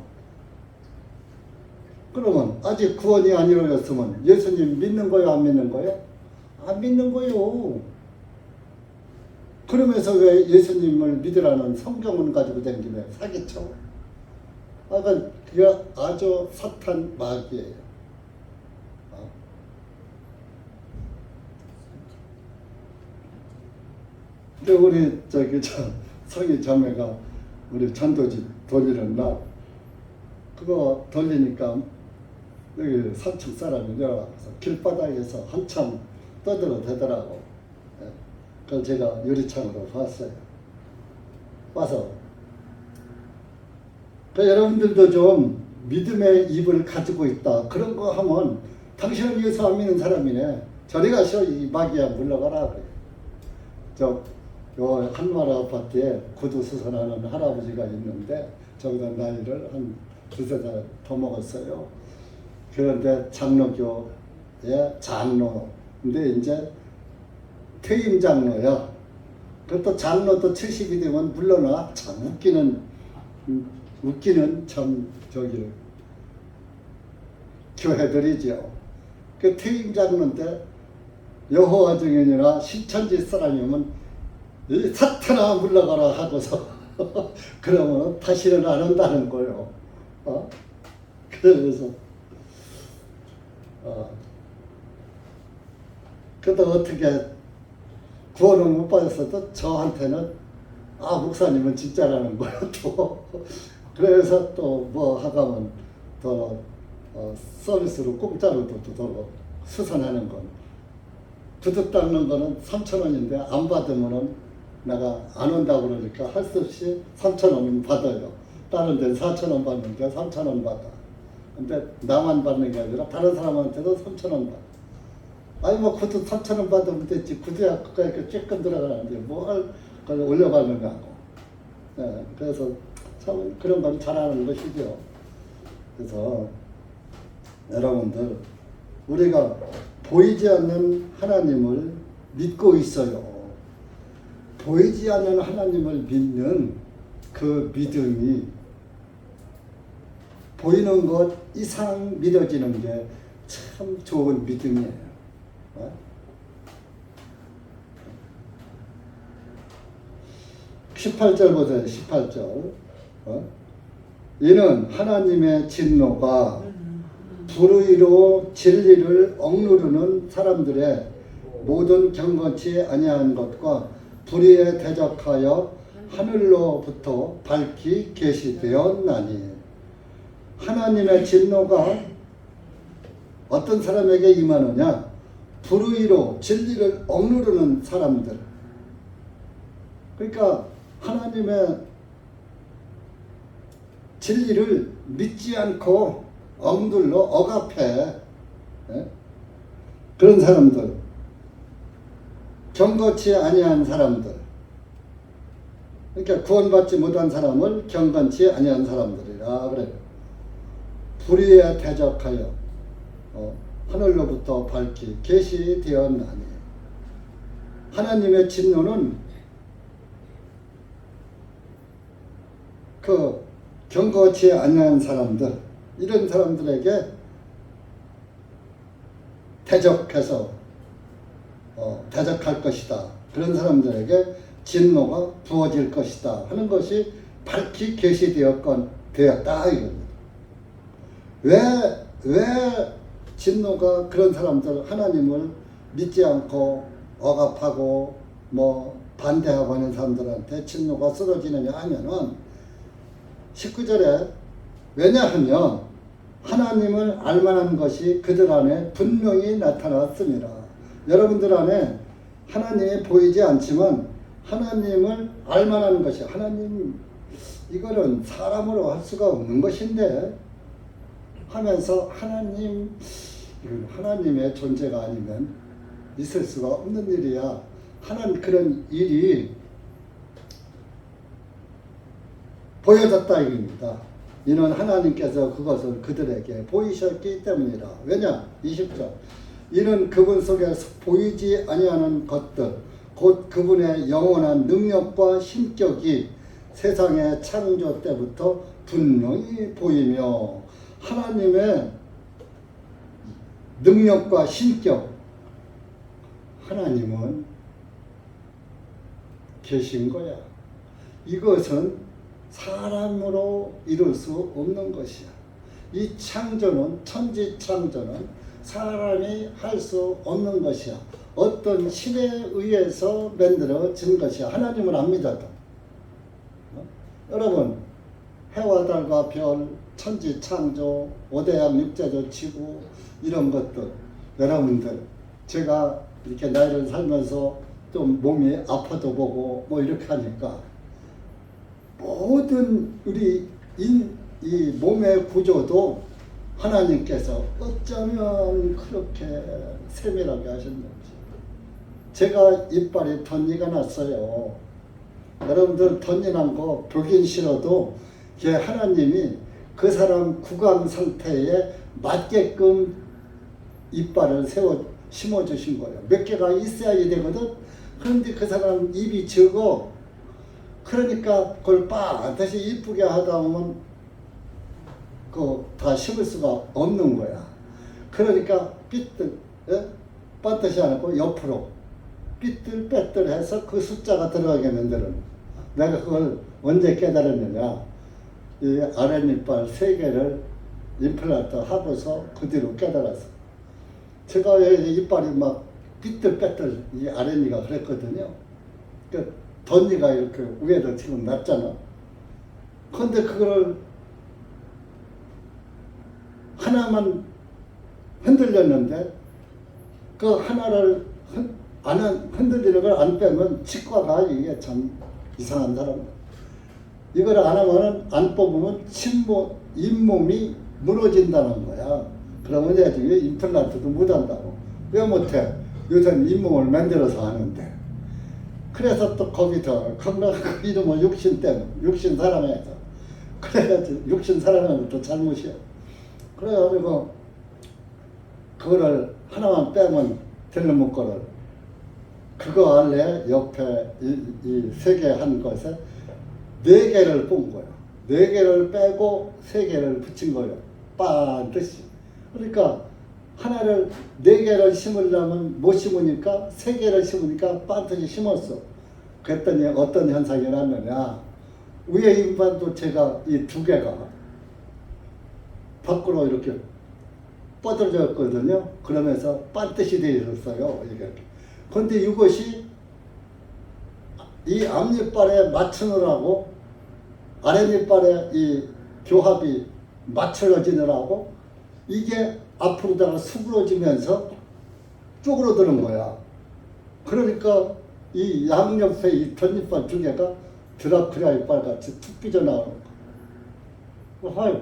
그러면 아직 구원이 안 이루어졌으면 예수님 믿는 거요, 안 믿는 거요? 안 믿는 거요. 그러면서 왜 예수님을 믿으라는 성경을 가지고 다니며 사기쳐? 그러니까 그게 아주 사탄 마귀예요. 근데 우리 성희 자매가 우리 전도지 돌리는 날 그거 돌리니까 여기 산축 사람이 내려와서 길바닥에서 한참 떠들어대더라고. 그걸 제가 유리창으로 봤어요. 와서 여러분들도 좀 믿음의 입을 가지고 있다. 그런 거 하면 당신은 예수 안 믿는 사람이네. 저리 가시오 이 마귀야 물러가라 그래. 요 한마라 아파트에 구두 수선하는 할아버지가 있는데 저보다 나이를 한 두세 살 더 먹었어요. 그런데 장로교의 장로. 근데 이제 퇴임 장로야. 그것도 장로도 70이 되면 물러나. 참 웃기는 참 교회들이죠. 그 퇴임 장로인데 여호와 증인이나 신천지 사람이면 이 사탄아 물러가라 하고서 그러면 다시는 안 온다는 거예요. 그래서 그래도 어떻게 구원을 못 받았어도 저한테는 목사님은 진짜라는 거예요. 또 그래서 또 뭐 하가면 더 서비스로 공짜로도 더 수선하는 건 구두 닦는 거는 3,000원인데 안 받으면은 내가 안 온다고 그러니까 할 수 없이 3,000원은 받아요. 다른 데는 4,000원 받는데 3,000원 받아. 근데 나만 받는 게 아니라 다른 사람한테도 3,000원 받아. 아니 뭐 구두 3,000원 받으면 됐지. 구두야 그까이 조금 들어가는데 뭘 그걸 올려받느냐고. 네, 그래서 참 그런 건 잘하는 것이죠. 그래서 여러분들 우리가 보이지 않는 하나님을 믿고 있어요. 보이지 않는 하나님을 믿는 그 믿음이 보이는 것 이상 믿어지는 게 참 좋은 믿음이에요. 18절 보세요. 18절. 이는 하나님의 진노가 불의로 진리를 억누르는 사람들의 모든 경건치 아니한 것과 불의에 대적하여 하늘로부터 밝히 계시되었나니. 하나님의 진노가 어떤 사람에게 임하느냐? 불의로 진리를 억누르는 사람들. 그러니까 하나님의 진리를 믿지 않고 억눌러 억압해. 그런 사람들, 경건치 아니한 사람들. 그러니까 구원받지 못한 사람을 경건치 아니한 사람들이라 그래요. 불의에 대적하여 하늘로부터 밝히 계시되었나니. 하나님의 진노는 그 경건치 아니한 사람들, 이런 사람들에게 대적해서 대적할 것이다. 그런 사람들에게 진노가 부어질 것이다 하는 것이 밝히 계시되었다 이겁니다. 왜 진노가 그런 사람들, 하나님을 믿지 않고 억압하고 뭐 반대하고 하는 사람들한테 진노가 쏟아지느냐 하면은 19절에 왜냐하면 하나님을 알만한 것이 그들 안에 분명히 나타났습니다. 여러분들 안에 하나님이 보이지 않지만 하나님을 알만한 것이, 하나님 이거는 사람으로 할 수가 없는 것인데 하면서 하나님의 존재가 아니면 있을 수가 없는 일이야 하는 그런 일이 보여졌다 이겁니다. 이는 하나님께서 그것을 그들에게 보이셨기 때문이라. 왜냐? 20절. 이는 그분 속에서 보이지 아니하는 것들 곧 그분의 영원한 능력과 신격이 세상의 창조 때부터 분명히 보이며, 하나님의 능력과 신격, 하나님은 계신 거야. 이것은 사람으로 이룰 수 없는 것이야. 이 창조는, 천지 창조는 사람이 할 수 없는 것이야. 어떤 신에 의해서 만들어진 것이야. 하나님은 안 믿어도. 여러분, 해와 달과 별, 천지 창조, 오대양 육자조 지구, 이런 것들, 여러분들, 제가 이렇게 나이를 살면서 좀 몸이 아파도 보고 뭐 이렇게 하니까 모든 우리 이 몸의 구조도 하나님께서 어쩌면 그렇게 세밀하게 하셨는지. 제가 이빨에 덧니가 났어요. 여러분들 덧니 난 거 보긴 싫어도 게 하나님이 그 사람 구강 상태에 맞게끔 이빨을 심어 주신 거예요. 몇 개가 있어야 되거든. 그런데 그 사람 입이 적어. 그러니까 그걸 반드시 이쁘게 하다 보면 다 심을 수가 없는 거야. 그러니까 삐뚤, 반드시 않고 옆으로 삐뚤빼뚤 해서 그 숫자가 들어가게 만드는 거야. 내가 그걸 언제 깨달았느냐. 이 아랫이빨 3개를 임플란트 하고서 그 뒤로 깨달았어. 제가 이빨이 막 삐뚤빼뚤 이 아랫니가 그랬거든요. 그 덧니가 이렇게 위에다 지금 났잖아. 근데 그거를 하나만 흔들렸는데 그 하나를 흔들리는 걸 안 빼면 치과가 이게 참 이상한 사람. 이걸 안 하면은 안 뽑으면 잇몸이 무너진다는 거야. 그러면 나중에 임플란트도 못 한다고. 왜 못해? 요새는 잇몸을 만들어서 하는데. 그래서 또 거기서 건강하고 이러면 육신 때문에, 육신 사람에서. 그래가지고 육신 사람에는 또 잘못이야. 그래가지고 그거를 하나만 빼면 되는 거를 그거 안에 옆에 이 3개 한 것에 4개를 본 거야. 4개를 빼고 3개를 붙인 거예요. 반드시. 그러니까 하나를 4개를 심으려면 못 심으니까 3개를 심으니까 반드시 심었어. 그랬더니 어떤 현상이 났느냐. 위에 임반도 제가 이 2개가 밖으로 이렇게 뻗어졌거든요. 그러면서 반듯이 되어 있었어요. 그런데 이것이 이 앞니빨에 맞추느라고 아랫니빨에 이 교합이 맞춰지느라고 이게 앞으로다가 수그러지면서 쪼그러드는 거야. 그러니까 이 양옆에 이 덧니빨 2개가 드라큘라 이빨 같이 툭 삐져나오는 거야.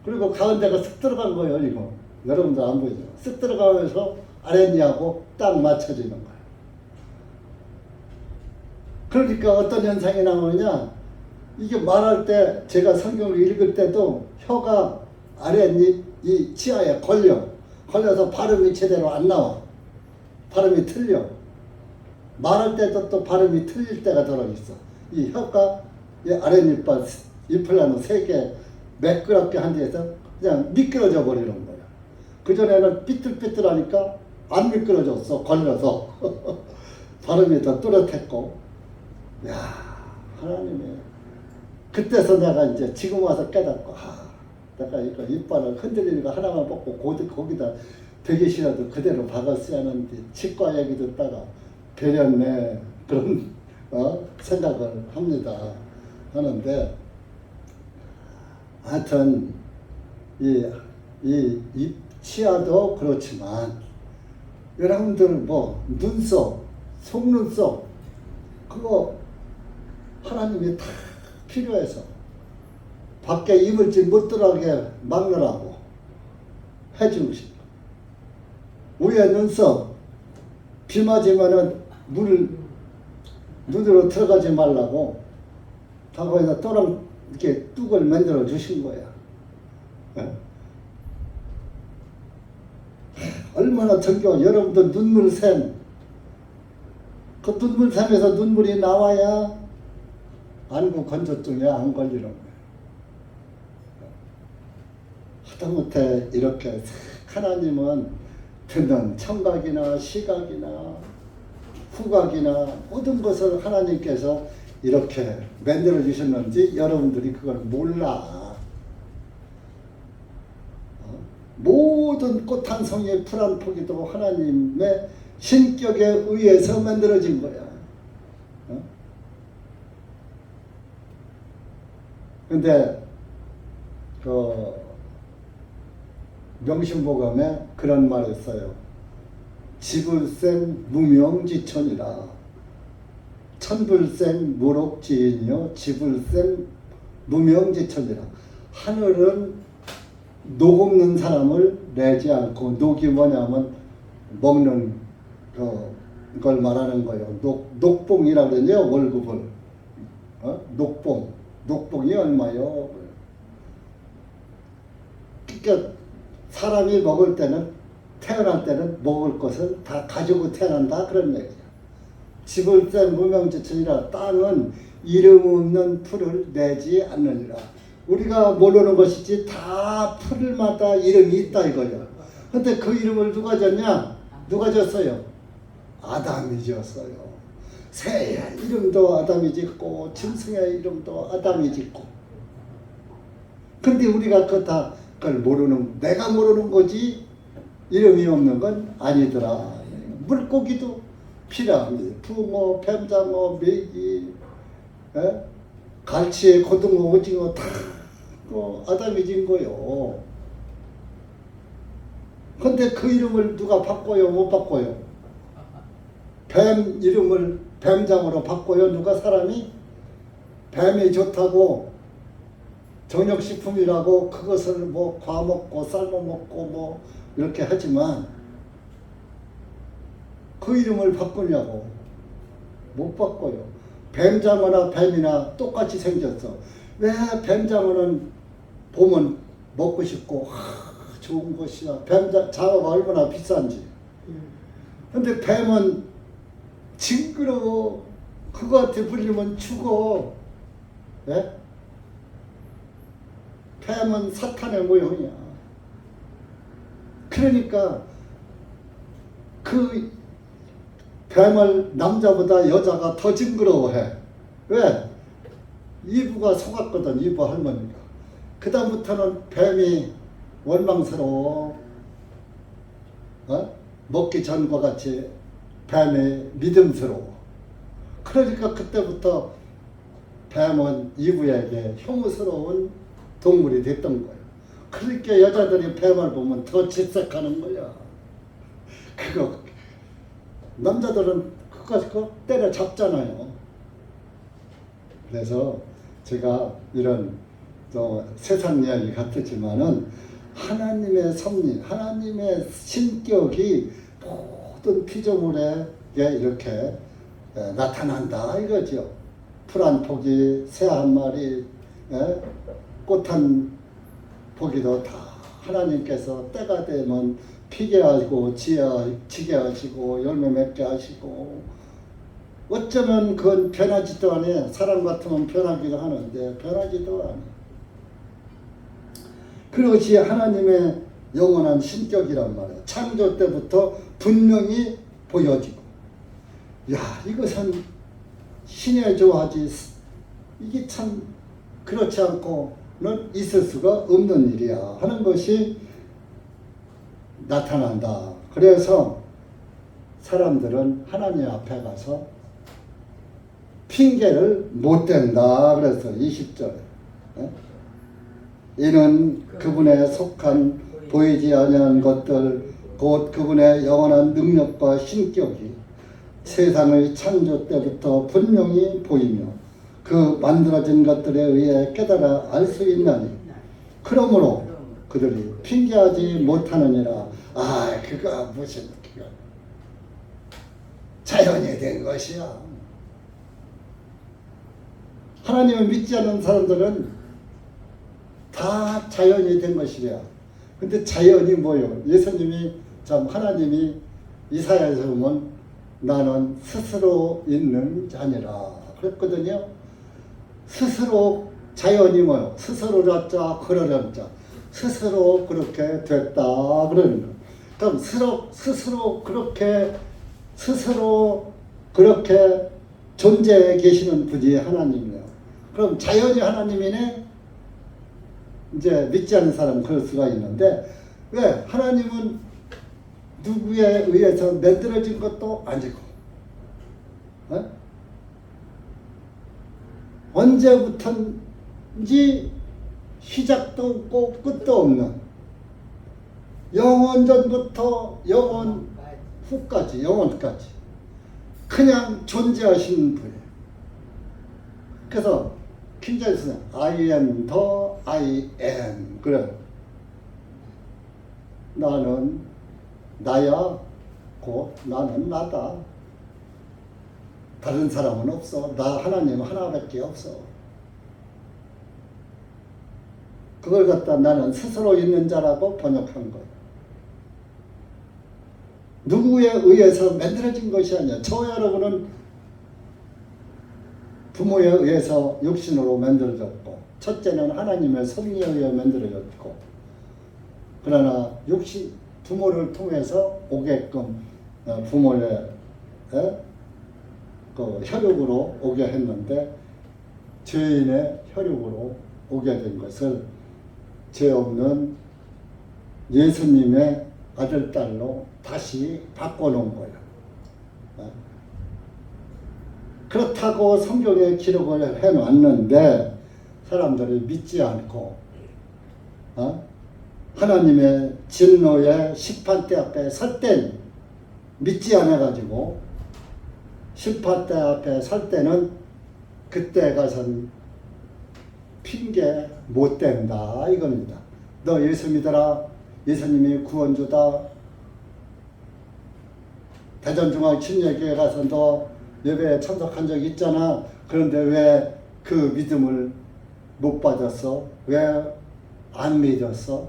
그리고 가운데가 쓱 들어간 거예요, 이거. 여러분들 안 보이죠? 쓱 들어가면서 아랫니하고 딱 맞춰지는 거예요. 그러니까 어떤 현상이 나오느냐, 이게 말할 때, 제가 성경을 읽을 때도 혀가 아랫니, 이 치아에 걸려서 발음이 제대로 안 나와. 발음이 틀려. 말할 때도 또 발음이 틀릴 때가 들어있어. 이 혀가 이 아랫니빨 임플란트 3개 매끄럽게 한 데에서 그냥 미끄러져 버리는 거야. 그전에는 삐뚤삐뚤하니까 안 미끄러졌어. 걸려서. 발음이 더 뚜렷했고. 야, 하나님이. 그때서 내가 이제 지금 와서 깨닫고, 내가 이거 이빨을 흔들리는 거 하나만 뽑고 거기다 되기 싫어도 그대로 박았어야 하는데 치과 얘기 듣다가 배렸네. 그런 생각을 합니다. 하는데 하여튼 이 치아도 그렇지만 여러분들 뭐 눈썹, 속눈썹 그거 하나님이 다 필요해서 밖에 이물질 못 들어가게 막느라고 해주시고 위에 눈썹 비 맞으면은 물 눈으로 들어가지 말라고 다 거기다 또랑 이렇게 뚝을 만들어 주신 거야. 얼마나 정겨워. 여러분도 눈물샘, 그 눈물샘에서 눈물이 나와야 안구 건조증에 안 걸리는 거예요. 하다못해 이렇게 하나님은 듣는 청각이나 시각이나 후각이나 모든 것을 하나님께서 이렇게 만들어 주셨는지 여러분들이 그걸 몰라. 모든 꽃 한 송이의 풀 한 포기도 하나님의 신격에 의해서 만들어진 거야. 근데 그 명심보감에 그런 말을 써요. 지불생 무명지천이라. 천불생 무록지인이요 지불생 무명지천이라. 하늘은 녹 없는 사람을 내지 않고, 녹이 뭐냐면 먹는 그걸 말하는 거예요. 녹봉이라고 그러죠. 월급을. 녹봉이 얼마요? 그러니까 사람이 먹을 때는, 태어날 때는 먹을 것을 다 가지고 태어난다 그런 얘기야. 지불생 무명지천이라. 땅은 이름 없는 풀을 내지 않느니라. 우리가 모르는 것이지 다 풀마다 이름이 있다 이거야. 근데 그 이름을 누가 졌냐? 누가 졌어요? 아담이 지었어요. 새의 이름도 아담이 짓고 짐승의 이름도 아담이 짓고. 근데 우리가 그걸 모르는, 내가 모르는 거지 이름이 없는 건 아니더라. 물고기도 피라미, 붕어, 뱀장어, 메기, 갈치, 고등어, 오징어 다 아담이 진 거요. 근데 그 이름을 누가 바꿔요? 못 바꿔요? 뱀 이름을 뱀장어로 바꿔요? 누가? 사람이? 뱀이 좋다고 저녁식품이라고 그것을 뭐 과먹고 삶아먹고 뭐 이렇게 하지만 그 이름을 바꾸냐고? 못 바꿔요. 뱀장어나 뱀이나 똑같이 생겼어. 왜 뱀장어는 보면 먹고 싶고 좋은 것이야. 장어가 얼마나 비싼지. 근데 뱀은 징그러워. 그거한테 불리면 죽어. 예? 뱀은 사탄의 모형이야. 그러니까 그 뱀을 남자보다 여자가 더 징그러워해. 왜? 이브가 속았거든. 이브 할머니가. 그 다음부터는 뱀이 원망스러워. 먹기 전과 같이 뱀이 믿음스러워. 그러니까 그때부터 뱀은 이브에게 혐오스러운 동물이 됐던 거예요. 그러니까 여자들이 뱀을 보면 더 질색하는 거야. 그거 남자들은 그거 때려잡잖아요. 그래서 제가 이런 또 세상 이야기 같았지만은 하나님의 섭리, 하나님의 신격이 모든 피조물에 이렇게 나타난다 이거죠. 풀 한 포기, 새 한 마리, 꽃 한 포기도 다 하나님께서 때가 되면 피게 하시고 지게 하시고 열매 맺게 하시고, 어쩌면 그건 변하지도 않아요. 사람 같으면 변하기도 하는데 변하지도 않아요. 그것이 하나님의 영원한 신격이란 말이에요. 창조 때부터 분명히 보여지고, 야 이것은 신의 조하지, 이게 참 그렇지 않고는 있을 수가 없는 일이야 하는 것이 나타난다. 그래서 사람들은 하나님 앞에 가서 핑계를 못 댄다 그래서 20절에 이는 그분에 속한 보이지 아니하는 것들 곧 그분의 영원한 능력과 신격이 세상의 창조 때부터 분명히 보이며 그 만들어진 것들에 의해 깨달아 알 수 있나니 그러므로 그들이 핑계하지 못하느니라. 아 그거 무슨 그거 자연이 된 것이야. 하나님을 믿지 않는 사람들은 다 자연이 된 것이래요. 근데 자연이 뭐요? 예수님이 참 하나님이 이사야에서 보면 나는 스스로 있는 자니라 그랬거든요. 스스로 자연이 뭐요? 스스로라 자 그러려 자 스스로 그렇게 됐다 그러는 거. 그럼 스스로 그렇게 존재해 계시는 분이 하나님이에요. 그럼 자연이 하나님이네. 이제 믿지 않는 사람은 그럴 수가 있는데 왜? 하나님은 누구에 의해서 만들어진 것도 아니고 언제부턴지 시작도 없고 끝도 없는 영원 전부터 영원 후까지 영원까지 그냥 존재하시는 분이에요. 그래서 킹제임스 I am the I am 그래. 나는 나야 곧 나는 나다. 다른 사람은 없어. 나 하나님 하나밖에 없어. 그걸 갖다 나는 스스로 있는 자라고 번역한 거예요. 누구에 의해서 만들어진 것이 아니야. 저 여러분은 부모에 의해서 육신으로 만들어졌고 첫째는 하나님의 섭리에 의해 만들어졌고 그러나 부모를 통해서 오게끔 부모의 그 혈육으로 오게 했는데 죄인의 혈육으로 오게 된 것을 죄 없는 예수님의 아들, 딸로 다시 바꿔놓은 거예요. 그렇다고 성경에 기록을 해놨는데 사람들이 믿지 않고 하나님의 진노의 심판대 앞에 설 때 믿지 않아가지고 심판대 앞에 설 때는 그때 가선 핑계 못 댄다 이겁니다. 너 예수 믿어라. 예수님이 구원주다. 대전중앙 침례교회 가서 너 예배에 참석한 적 있잖아. 그런데 왜 그 믿음을 못 받았어? 왜 안 믿었어?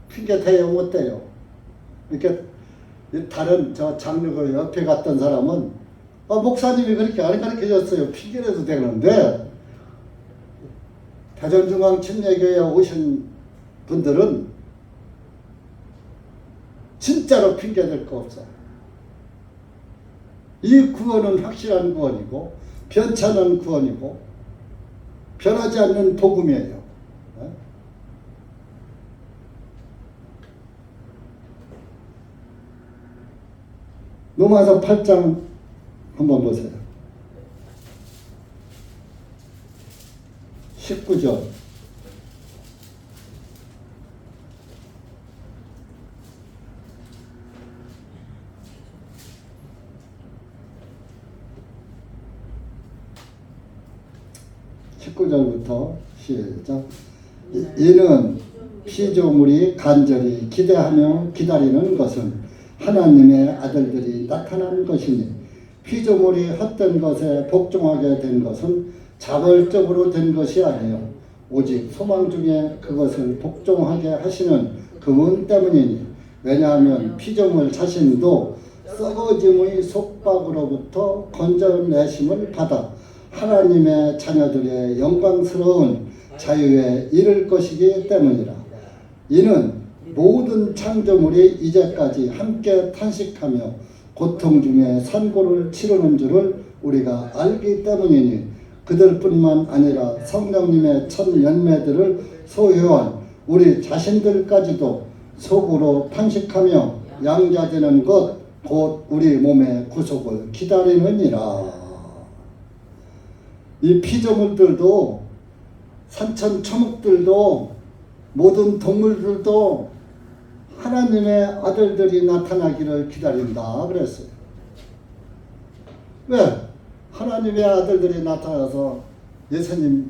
핑계 대요 못 대요? 이렇게 다른 저 장로교 옆에 갔던 사람은 목사님이 그렇게 안 가르쳐줬어요. 핑계라도 되는데 대전중앙 침례교회에 오신 분들은 진짜로 핑계댈 거 없어. 이 구원은 확실한 구원이고 변찮은 구원이고 변하지 않는 복음이에요. 로마서 8장 한번 보세요. 19절. 부터 시작. 이는 피조물이 간절히 기대하며 기다리는 것은 하나님의 아들들이 나타난 것이니 피조물이 헛된 것에 복종하게 된 것은 자발적으로 된 것이 아니요 오직 소망 중에 그것을 복종하게 하시는 그분 때문이니 왜냐하면 피조물 자신도 썩어짐의 속박으로부터 건져내심을 받아 하나님의 자녀들의 영광스러운 자유에 이를 것이기 때문이라. 이는 모든 창조물이 이제까지 함께 탄식하며 고통 중에 산고를 치르는 줄을 우리가 알기 때문이니 그들뿐만 아니라 성령님의 첫 열매들을 소유한 우리 자신들까지도 속으로 탄식하며 양자되는 것 곧 우리 몸의 구속을 기다리느니라. 이 피조물들도 산천초목들도 모든 동물들도 하나님의 아들들이 나타나기를 기다린다 그랬어요. 왜? 하나님의 아들들이 나타나서 예수님이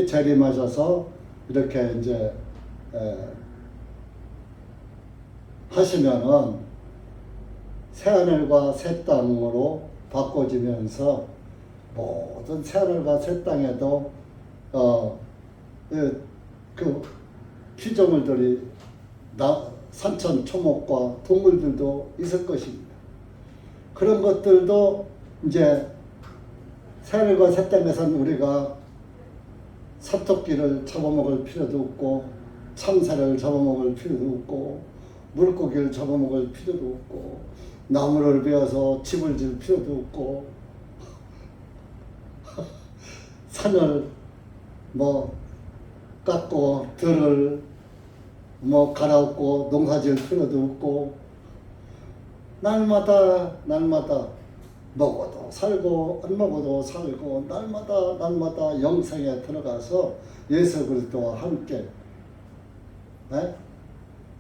재림하셔서 이렇게 이제 하시면은 새하늘과 새 땅으로 바꿔지면서 모든 새하늘과 새 땅에도 그 피조물들이 산천 초목과 동물들도 있을 것입니다. 그런 것들도 이제 새하늘과 새 땅에서는 우리가 사토끼를 잡아먹을 필요도 없고 참새를 잡아먹을 필요도 없고 물고기를 잡아먹을 필요도 없고 나무를 베어서 집을 질 필요도 없고 산을 깎고 들을 갈아엎고 농사질 필요도 없고 날마다 먹어도 살고 안 먹어도 살고 날마다 영생에 들어가서 예수 그리스도와 함께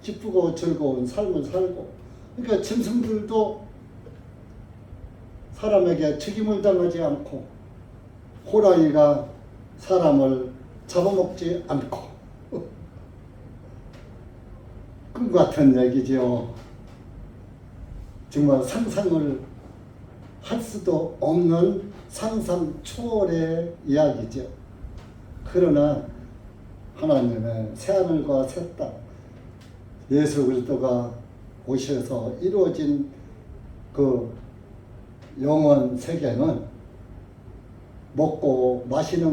기쁘고 즐거운 삶을 살고, 그러니까 짐승들도 사람에게 죽임을 당하지 않고 호랑이가 사람을 잡아먹지 않고 꿈 같은 얘기죠. 정말 상상을 할 수도 없는 상상 초월의 이야기죠. 그러나 하나님의 새하늘과 새 땅, 예수 그리스도가 오셔서 이루어진 그 영원 세계는 먹고 마시며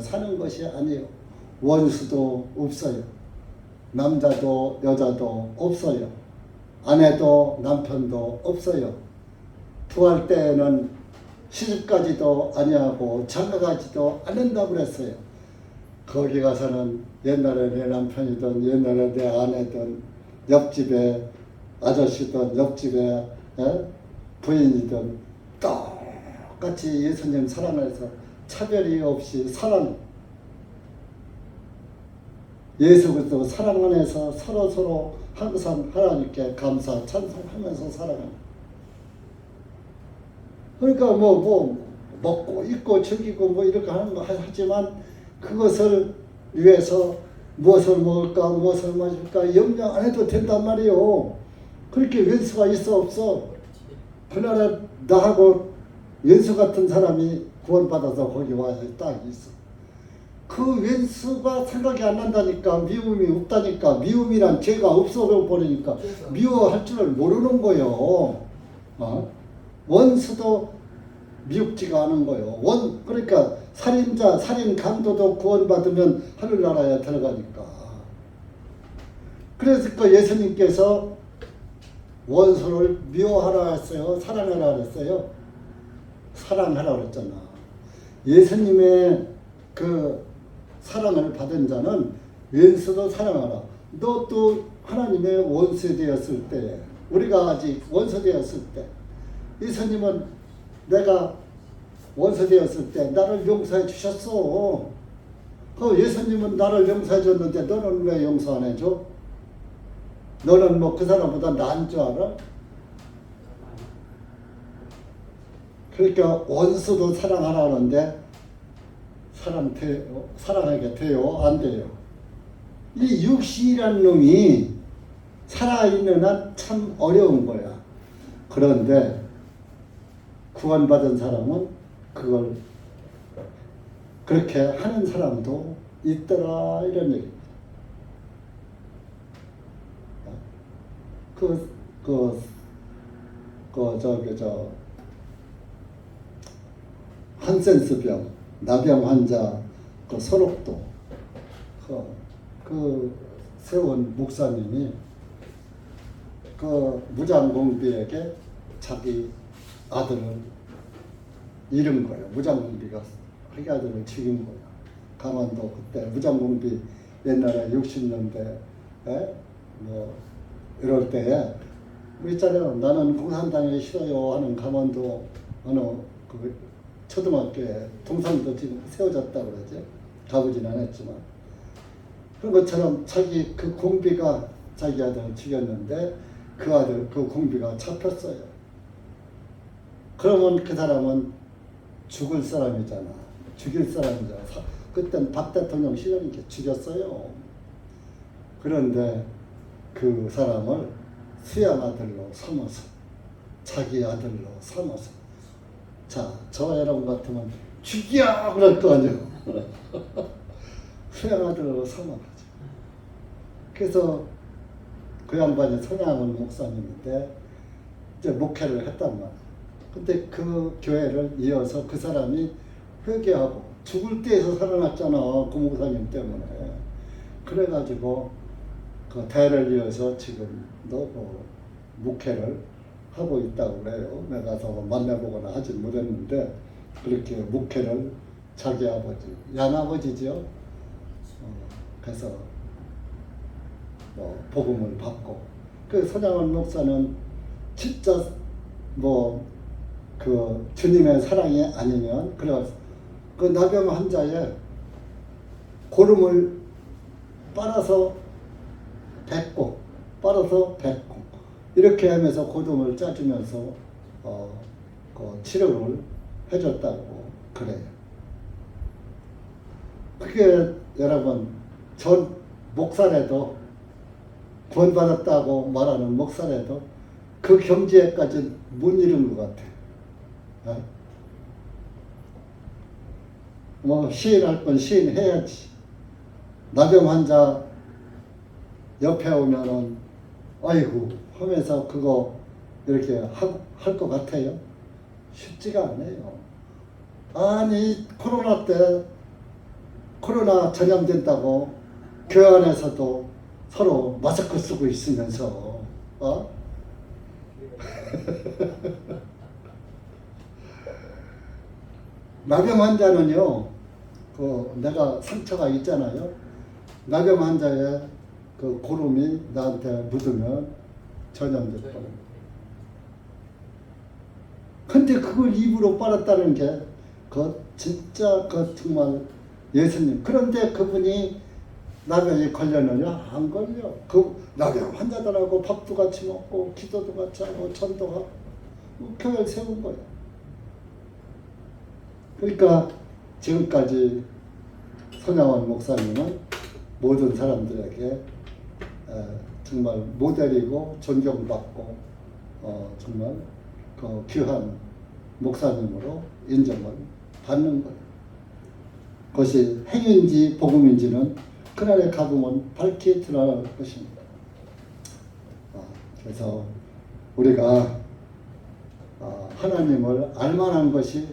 사는 것이 아니에요. 원수도 없어요. 남자도 여자도 없어요. 아내도 남편도 없어요. 부활 때에는 시집가지도 아니하고 장가가지도 않는다고 그랬어요. 거기 가서는 옛날에 내 남편이든 옛날에 내 아내든 옆집에 아저씨든 옆집에 부인이든 똑같이 예수님 사랑해서 차별이 없이 예수 그리스도 사랑 안에서 서로 항상 하나님께 감사 찬송하면서 살아가는. 그러니까 먹고 입고 즐기고 이렇게 하는 거 하지만 그것을 위해서 무엇을 먹을까 무엇을 마실까 염려 안 해도 된단 말이에요. 그렇게 왼수가 있어 없어? 그날에 나하고 왼수 같은 사람이 구원받아서 거기 와서 딱 있어. 그 왼수가 생각이 안 난다니까. 미움이 없다니까. 미움이란 죄가 없어 버리니까 미워할 줄을 모르는 거예요. 원수도 미흡지가 않은 거예요. 그러니까 살인 강도도 구원받으면 하늘나라에 들어가니까. 그래서 그 예수님께서 원수를 미워하라 했어요? 사랑하라 그랬어요? 사랑하라 그랬잖아. 예수님의 그 사랑을 받은 자는 왼수도 사랑하라. 너 또 하나님의 원수 되었을 때, 우리가 아직 원수 되었을 때, 예수님은 내가 원수 되었을 때 나를 용서해 주셨어. 그 예수님은 나를 용서해 줬는데 너는 왜 용서 안 해줘? 너는 그 사람보다 나은 줄 알아? 그러니까 원수도 사랑하라 하는데 사랑하게 돼요? 안 돼요? 이 육신이라는 놈이 살아있는 한 참 어려운 거야. 그런데 구원받은 사람은 그걸 그렇게 하는 사람도 있더라 이런 얘기입니다. 한센스병, 나병 환자, 선옥도 세운 목사님이 무장공비에게 자기 아들을 잃은 거예요. 무장공비가 자기 아들을 죽인 거예요. 강원도 그때 무장공비 옛날에 60년대 이럴 때에 있잖아요. 나는 공산당이 싫어요 하는 강원도 어느 초등학교에 동상도 지금 세워졌다고 그러지. 가보진 않았지만. 그런 것처럼 자기 그 공비가 자기 아들을 죽였는데 그 공비가 잡혔어요. 그러면 그 사람은 죽을 사람이잖아. 죽일 사람이잖아. 그땐 박 대통령 시절이니까 죽였어요. 그런데 그 사람을 수양 아들로 삼아서 자기 아들로 삼아서. 자, 저 여러분 같으면 죽여! 그럴 거 아니에요. 수양 아들로 삼아가지고. 그래서 그 양반이 손양원 목사님인데 이제 목회를 했단 말이에요. 근데 그 교회를 이어서 그 사람이 회개하고 죽을 때에서 살아났잖아. 그 목사님 때문에. 그래가지고 그 대를 이어서 지금도 그 목회를 하고 있다고 그래요. 내가 가서 만나보거나 하진 못했는데 그렇게 목회를 자기 아버지, 양아버지죠. 그래서 뭐 복음을 받고 그 손양원 목사는 진짜 뭐 그 주님의 사랑이 아니면 그래 그 나병 환자의 고름을 빨아서 뱉고 이렇게 하면서 고름을 짜주면서 그 치료를 해줬다고 그래요. 그게 여러분 전 목사라도 구원받았다고 말하는 목사라도 그 경지에까지 못 이룬 것 같아. 뭐 시인할 건 시인해야지. 나병 환자 옆에 오면은 아이고 하면서 그거 이렇게 할 것 같아요? 쉽지가 않아요. 아니 코로나 때 코로나 전염된다고 교회 안에서도 서로 마스크 쓰고 있으면서 나병 환자는요, 그 내가 상처가 있잖아요. 나병 환자의 그 고름이 나한테 묻으면 전염될 거예요. 근데 그걸 입으로 빨았다는 게, 그 진짜 그 정말 예수님. 그런데 그분이 나병이 걸렸느냐? 안 걸려. 그 나병 환자들하고 밥도 같이 먹고 기도도 같이 하고 전도하고 교회를 세운 거예요. 그러니까 지금까지 손양원 목사님은 모든 사람들에게 정말 모델이고 존경받고 정말 그 귀한 목사님으로 인정을 받는 거예요. 그것이 행인지 복음인지는 그날의 가보면 밝히 드러날 것입니다. 그래서 우리가 하나님을 알만한 것이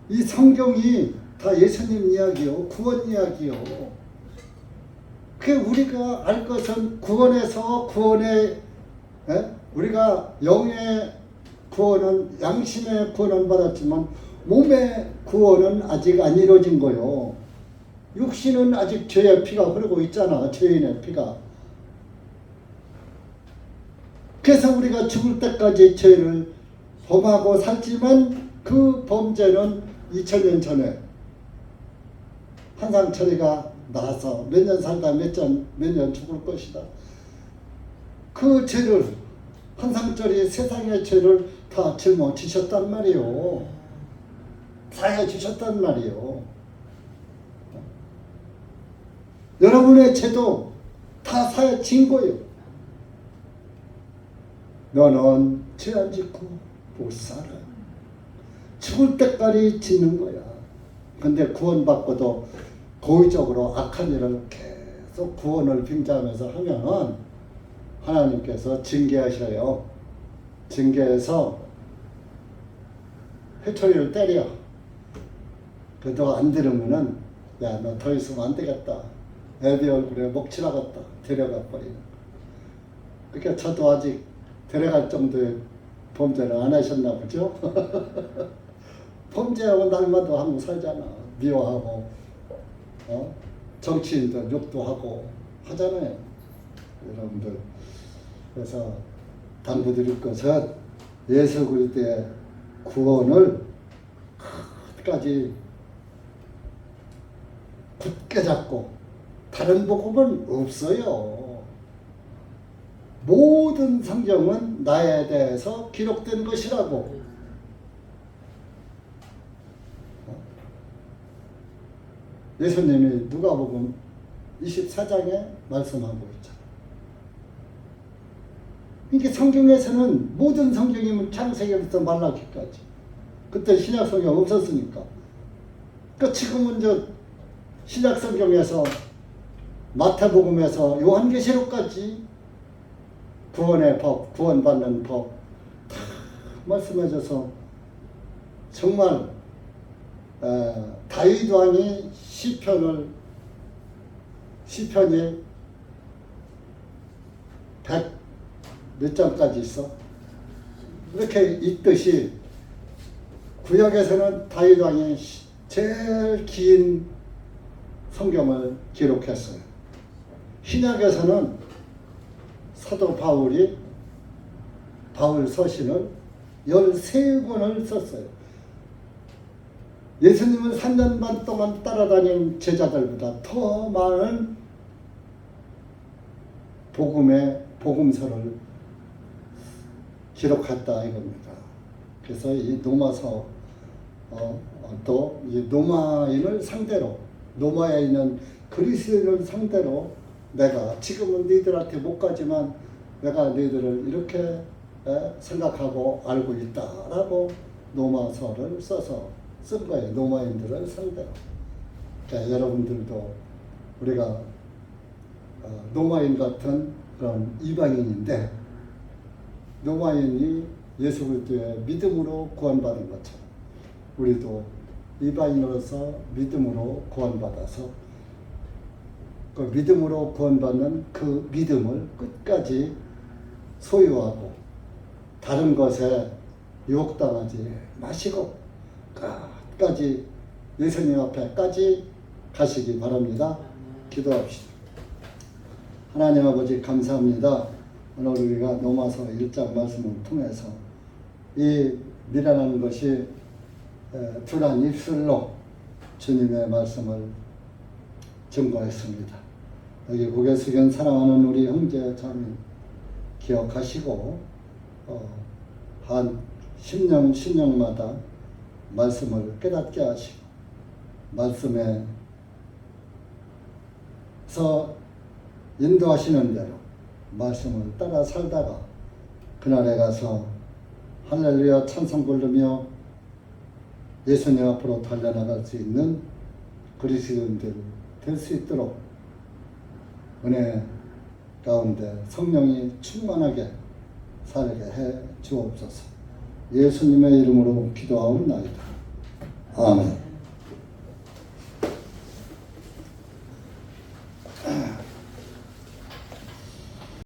이 성경이 다 예수님 이야기요, 구원 이야기요. 그 우리가 알 것은 구원에서 구원에 우리가 영의 구원은 양심의 구원은 받았지만 몸의 구원은 아직 안 이루어진 거요. 육신은 아직 죄의 피가 흐르고 있잖아. 죄인의 피가. 그래서 우리가 죽을 때까지 죄를 범하고 살지만 그 범죄는 2000년 전에 한상철이가 나서 몇 년 살다 몇 년 죽을 것이다. 그 죄를 한상철이 세상의 죄를 다 짊어지셨단 말이요. 사해 주셨단 말이요. 여러분의 죄도 다 사해 진 거예요. 너는 죄 안 짓고 못 살아. 죽을 때까지 짓는 거야. 근데 구원받고도 고의적으로 악한 일을 계속 구원을 빙자하면서 하면은 하나님께서 징계하셔요. 징계해서 회초리를 때려. 그래도 안 들으면은 야, 너 더 있으면 안 되겠다. 애비 얼굴에 먹칠하겠다. 데려가 버리는 거. 그러니까 저도 아직 데려갈 정도의 범죄를 안 하셨나 보죠? 범죄하고 날마다 한국 살잖아. 미워하고 정치인들 욕도 하고 하잖아요. 여러분들. 그래서 당부드릴 것은 예수 그리스도의 구원을 끝까지 굳게 잡고 다른 복음은 없어요. 모든 성경은 나에 대해서 기록된 것이라고. 예수님이 누가복음 24장에 말씀하고 있잖아요. 그러니까 성경에서는 모든 성경이면 창세기부터 말라기까지. 그때 신약 성경 없었으니까. 그러니까 지금은 신약 성경에서 마태복음에서 요한계시록까지 구원의 법, 구원받는 법 다 말씀해줘서 정말 다윗 왕이 시편이 100 몇 장까지 있어? 이렇게 있듯이 구약에서는 다윗 왕이 제일 긴 성경을 기록했어요. 신약에서는 사도 바울이 바울 서신을 13권을 썼어요. 예수님을 3년 반 동안 따라다닌 제자들보다 더 많은 복음서를 기록했다 이겁니다. 그래서 이 로마서 또 이 로마인을 상대로, 로마에 있는 그리스도인을 상대로 내가 지금은 너희들한테 못 가지만 내가 너희들을 이렇게 생각하고 알고 있다라고 로마서를 써서 쓴 거예요. 로마인들을 상대로. 그러니까 여러분들도 우리가 로마인 같은 그런 이방인인데 로마인이 예수 그리스도의 믿음으로 구원받은 것처럼 우리도 이방인으로서 믿음으로 구원받아서 그 믿음으로 구원받는 그 믿음을 끝까지 소유하고 다른 것에 유혹당하지 마시고 끝까지 예수님 앞에까지 가시기 바랍니다. 기도합시다. 하나님 아버지 감사합니다. 오늘 우리가 로마서 1장 말씀을 통해서 이 미련한 것이 둔한 입술로 주님의 말씀을 증거했습니다. 여기 고개 숙인 사랑하는 우리 형제 자매 기억하시고 한 10년마다 말씀을 깨닫게 하시고 말씀에서 인도하시는 대로 말씀을 따라 살다가 그날에 가서 할렐루야 찬송 부르며 예수님 앞으로 달려나갈 수 있는 그리스도인들 될 수 있도록 은혜 가운데 성령이 충만하게 살게 해 주옵소서. 예수님의 이름으로 기도하옵나이다. 아멘.